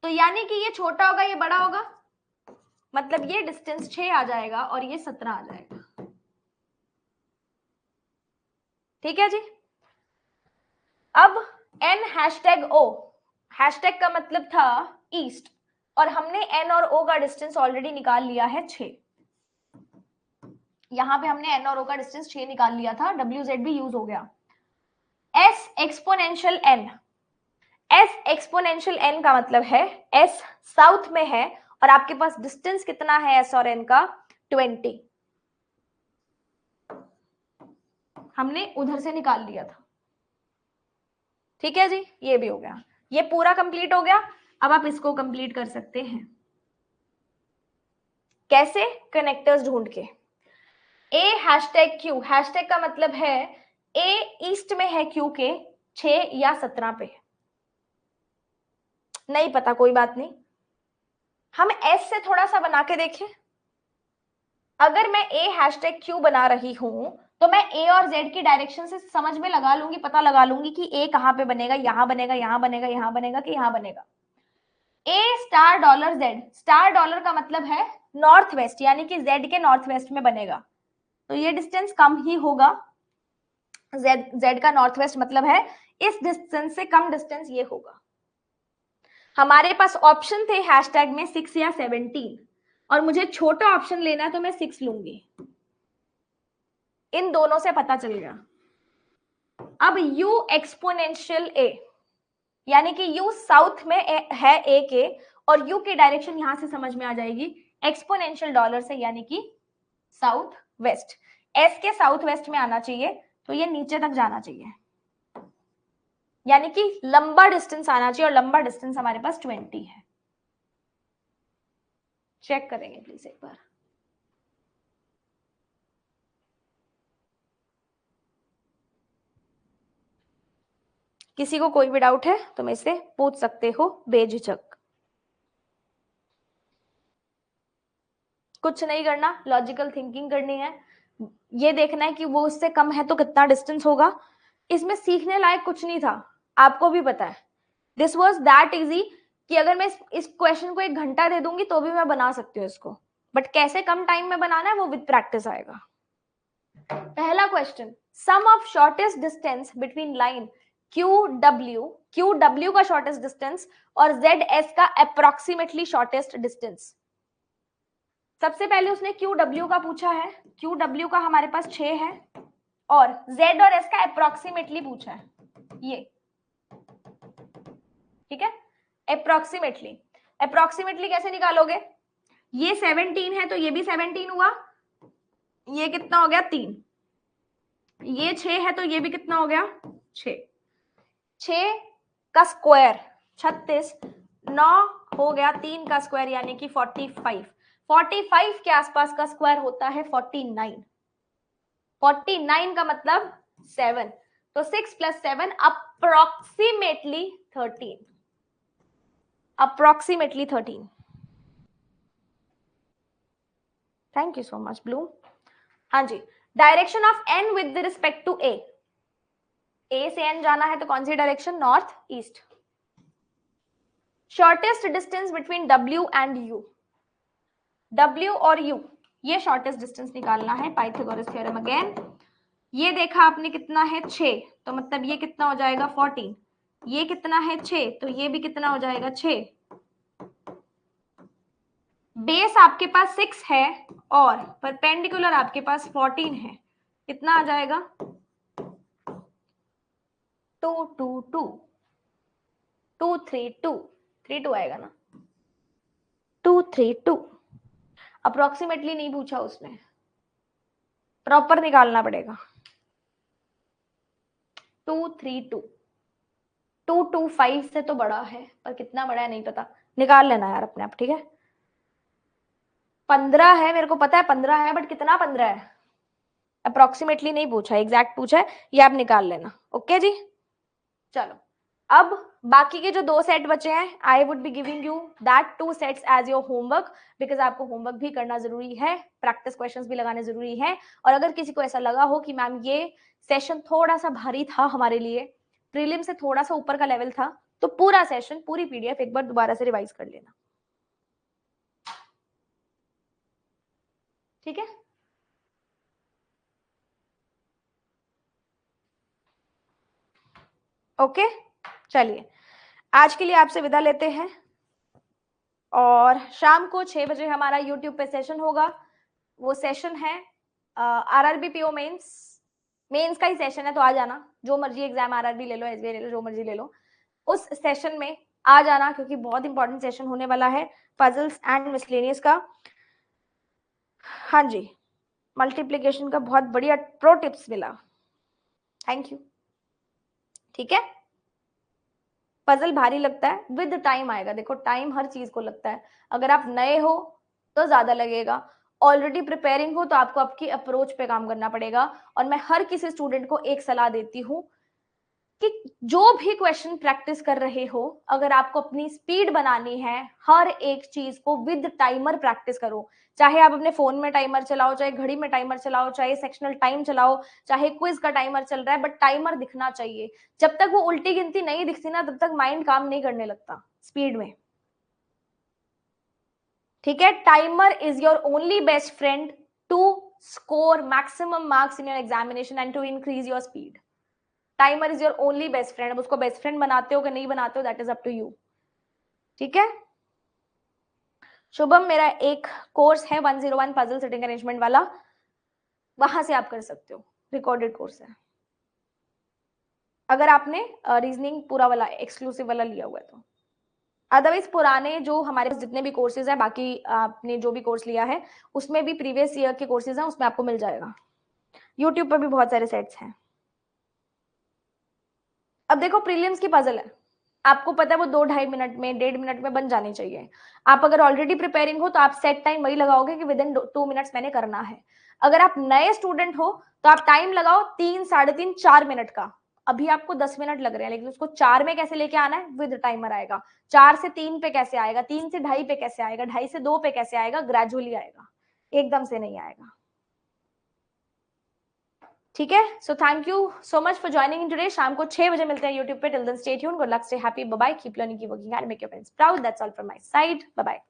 तो यानी कि ये छोटा होगा ये बड़ा होगा, मतलब ये डिस्टेंस 6 आ जाएगा और ये 17 आ जाएगा, ठीक है जी। अब N हैशटैग O, हैशटैग का मतलब था ईस्ट, और हमने N और O का डिस्टेंस ऑलरेडी निकाल लिया है 6। यहां पे हमने N और O का डिस्टेंस 6 निकाल लिया था, WZ भी यूज हो गया। S exponential N, S exponential N का मतलब है S साउथ में है और आपके पास डिस्टेंस कितना है S और N का 20, हमने उधर से निकाल लिया था, ठीक है जी। ये भी हो गया, ये पूरा कंप्लीट हो गया। अब आप इसको कंप्लीट कर सकते हैं, कैसे, कनेक्टर्स ढूंढ के। A हैशटैग Q, हैशटैग का मतलब है A ईस्ट में है Q के 6 या 17 पे, नहीं पता कोई बात नहीं, हम S से थोड़ा सा बना के देखें। अगर मैं A हैशटैग Q बना रही हूं तो मैं A और Z की डायरेक्शन से समझ में लगा लूंगी, पता लगा लूंगी कि A कहां पे बनेगा, यहां बनेगा, यहां बनेगा, यहां बनेगा कि यहां बनेगा। A star dollar Z, star dollar का मतलब है नॉर्थ वेस्ट, यानी कि Z के नॉर्थ वेस्ट में बनेगा, तो ये डिस्टेंस कम ही होगा। Z का नॉर्थ वेस्ट मतलब है इस डिस्टेंस से कम डिस्टेंस ये होगा। हमारे पास ऑप्शन थे हैशटैग में 6 या 17, और मुझे छोटा ऑप्शन लेना है तो मैं 6 लूंगी, इन दोनों से पता चल गया। अब U एक्सपोनेंशियल A, यानी कि U साउथ में है A के, और U की डायरेक्शन यहां से समझ में आ जाएगी एक्सपोनेंशियल डॉलर से, यानी कि साउथ वेस्ट। S के साउथ वेस्ट में आना चाहिए, तो ये नीचे तक जाना चाहिए, यानी कि लंबा डिस्टेंस आना चाहिए, और लंबा डिस्टेंस हमारे पास 20 है। चेक करेंगे प्लीज एक बार। किसी को कोई भी डाउट है तो मेरे से पूछ सकते हो बेझिझक, कुछ नहीं करना, लॉजिकल थिंकिंग करनी है, ये देखना है कि वो उससे कम है तो कितना डिस्टेंस होगा। इसमें सीखने लायक कुछ नहीं था, आपको भी पता है। दिस वॉज दैट इजी कि अगर मैं इस क्वेश्चन को 1 घंटा दे दूंगी तो भी मैं बना सकती हूँ इसको, बट कैसे कम टाइम में बनाना है वो विद प्रैक्टिस आएगा। पहला question, sum of shortest distance between line QW का शॉर्टेस्ट डिस्टेंस और ZS का अप्रोक्सीमेटली शॉर्टेस्ट डिस्टेंस। सबसे पहले उसने QW का पूछा है, QW का हमारे पास 6 है, और Z और S का अप्रोक्सीमेटली पूछा है, ये ठीक है। अप्रोक्सीमेटली, अप्रोक्सीमेटली कैसे निकालोगे, ये 17 है तो ये भी 17 हुआ, ये कितना हो गया 3, ये 6 है तो ये भी कितना हो गया 6, 6 का स्क्वायर 36, 9 हो गया 3 का स्क्वायर यानी कि 45, 45 के आसपास का स्क्वायर होता है 49, 49 का मतलब 7, तो 6 + 7 approximately 13, approximately 13। Thank you so much blue. हाँ जी, direction of N with respect to A, A से N जाना है तो कौन सी direction, north east. Shortest distance between W and U, W और U, ये शॉर्टेस्ट डिस्टेंस निकालना है, पाइथागोरस थ्योरम अगेन। ये देखा आपने कितना है 6, तो मतलब ये कितना हो जाएगा 14, ये कितना है 6 तो ये भी कितना हो जाएगा 6, बेस आपके पास 6 है और परपेंडिकुलर आपके पास 14 है, कितना आ जाएगा 2 2 2 2 3 2 3 2 आएगा ना, 232 अप्रोक्सीमेटली नहीं पूछा उसने, प्रॉपर निकालना पड़ेगा। 232 225 से तो बड़ा है, पर कितना बड़ा है नहीं पता, निकाल लेना यार अपने आप, ठीक है। 15 है, मेरे को पता है 15 है, बट कितना 15 है, अप्रोक्सीमेटली नहीं पूछा, एग्जैक्ट पूछा है, ये आप निकाल लेना। ओके जी, चलो अब बाकी के जो 2 सेट बचे हैं, I would be giving you that 2 sets as your homework, because आपको होमवर्क भी करना जरूरी है, प्रैक्टिस क्वेश्चंस भी लगाने जरूरी है। और अगर किसी को ऐसा लगा हो कि मैम ये सेशन थोड़ा सा भारी था हमारे लिए, प्रीलिम से थोड़ा सा ऊपर का लेवल था, तो पूरा सेशन, पूरी पीडीएफ एक बार दोबारा से रिवाइज कर लेना, ठीक है। ओके चलिए, आज के लिए आपसे विदा लेते हैं, और शाम को 6 बजे हमारा यूट्यूब पे सेशन होगा। वो सेशन है आरआरबी पीओ मेंस का ही सेशन है, तो आ जाना, जो मर्जी एग्जाम आरआरबी ले लो, एसबीआई ले लो, जो मर्जी ले लो, उस सेशन में आ जाना, क्योंकि बहुत इंपॉर्टेंट सेशन होने वाला है पजल्स एंड मिसलेनियस का। हाँ जी, मल्टीप्लिकेशन का बहुत बढ़िया प्रो टिप्स मिला, थैंक यू, ठीक है। पजल भारी लगता है, विद टाइम आएगा, देखो टाइम हर चीज को लगता है, अगर आप नए हो तो ज्यादा लगेगा, ऑलरेडी प्रिपेयरिंग हो तो आपको आपकी अप्रोच पे काम करना पड़ेगा। और मैं हर किसी स्टूडेंट को एक सलाह देती हूँ कि जो भी क्वेश्चन प्रैक्टिस कर रहे हो, अगर आपको अपनी स्पीड बनानी है, हर एक चीज को विद टाइमर प्रैक्टिस करो, चाहे आप अपने फोन में टाइमर चलाओ, चाहे घड़ी में टाइमर चलाओ, चाहे सेक्शनल टाइम चलाओ, चाहे क्विज का टाइमर चल रहा है, बट टाइमर दिखना चाहिए। जब तक वो उल्टी गिनती नहीं दिखती ना, तब तक माइंड काम नहीं करने लगता स्पीड में, ठीक है। Timer is your only best friend to score maximum marks in your examination and to increase your speed. Timer is your only best friend, अब उसको बेस्ट फ्रेंड बनाते हो कि नहीं बनाते हो, that is up to you, ठीक है। शुभम, मेरा एक कोर्स है 101 पजल सेटिंग अरेंजमेंट वाला, वहां से आप कर सकते हो, रिकॉर्डेड कोर्स है, अगर आपने रीजनिंग पूरा वाला एक्सक्लूसिव वाला लिया हुआ है तो। अदरवाइज पुराने जो हमारे पास जितने भी कोर्सेज हैं, बाकी आपने जो भी कोर्स लिया है उसमें भी प्रीवियस ईयर के कोर्सेज हैं, उसमें आपको मिल जाएगा, यूट्यूब पर भी बहुत सारे सेट्स हैं। अब देखो प्रीलिम्स की पजल है, आपको पता है वो 2-2.5 मिनट में, 1.5 मिनट में बन जानी चाहिए। आप अगर ऑलरेडी प्रिपेयरिंग हो तो आप सेट टाइम वही लगाओगे कि विद इन 2 मिनट्स मैंने करना है। अगर आप नए स्टूडेंट हो तो आप टाइम लगाओ 3, 3.5, 4 मिनट का। अभी आपको 10 मिनट लग रहे हैं, लेकिन उसको 4 में कैसे लेके आना है, विद टाइमर आएगा। 4 से 3 पे कैसे आएगा, 3 से 2.5 पे कैसे आएगा, 2.5 से 2 पे कैसे आएगा, ग्रेजुअली आएगा, एकदम से नहीं आएगा, ठीक है। So thank you so much for joining in today. शाम को 6 बजे मिलते हैं यूट्यूब पे। Till then stay tuned, good luck, stay happy, bye bye, keep learning, keep working hard, make your parents proud, that's all from my side, bye bye.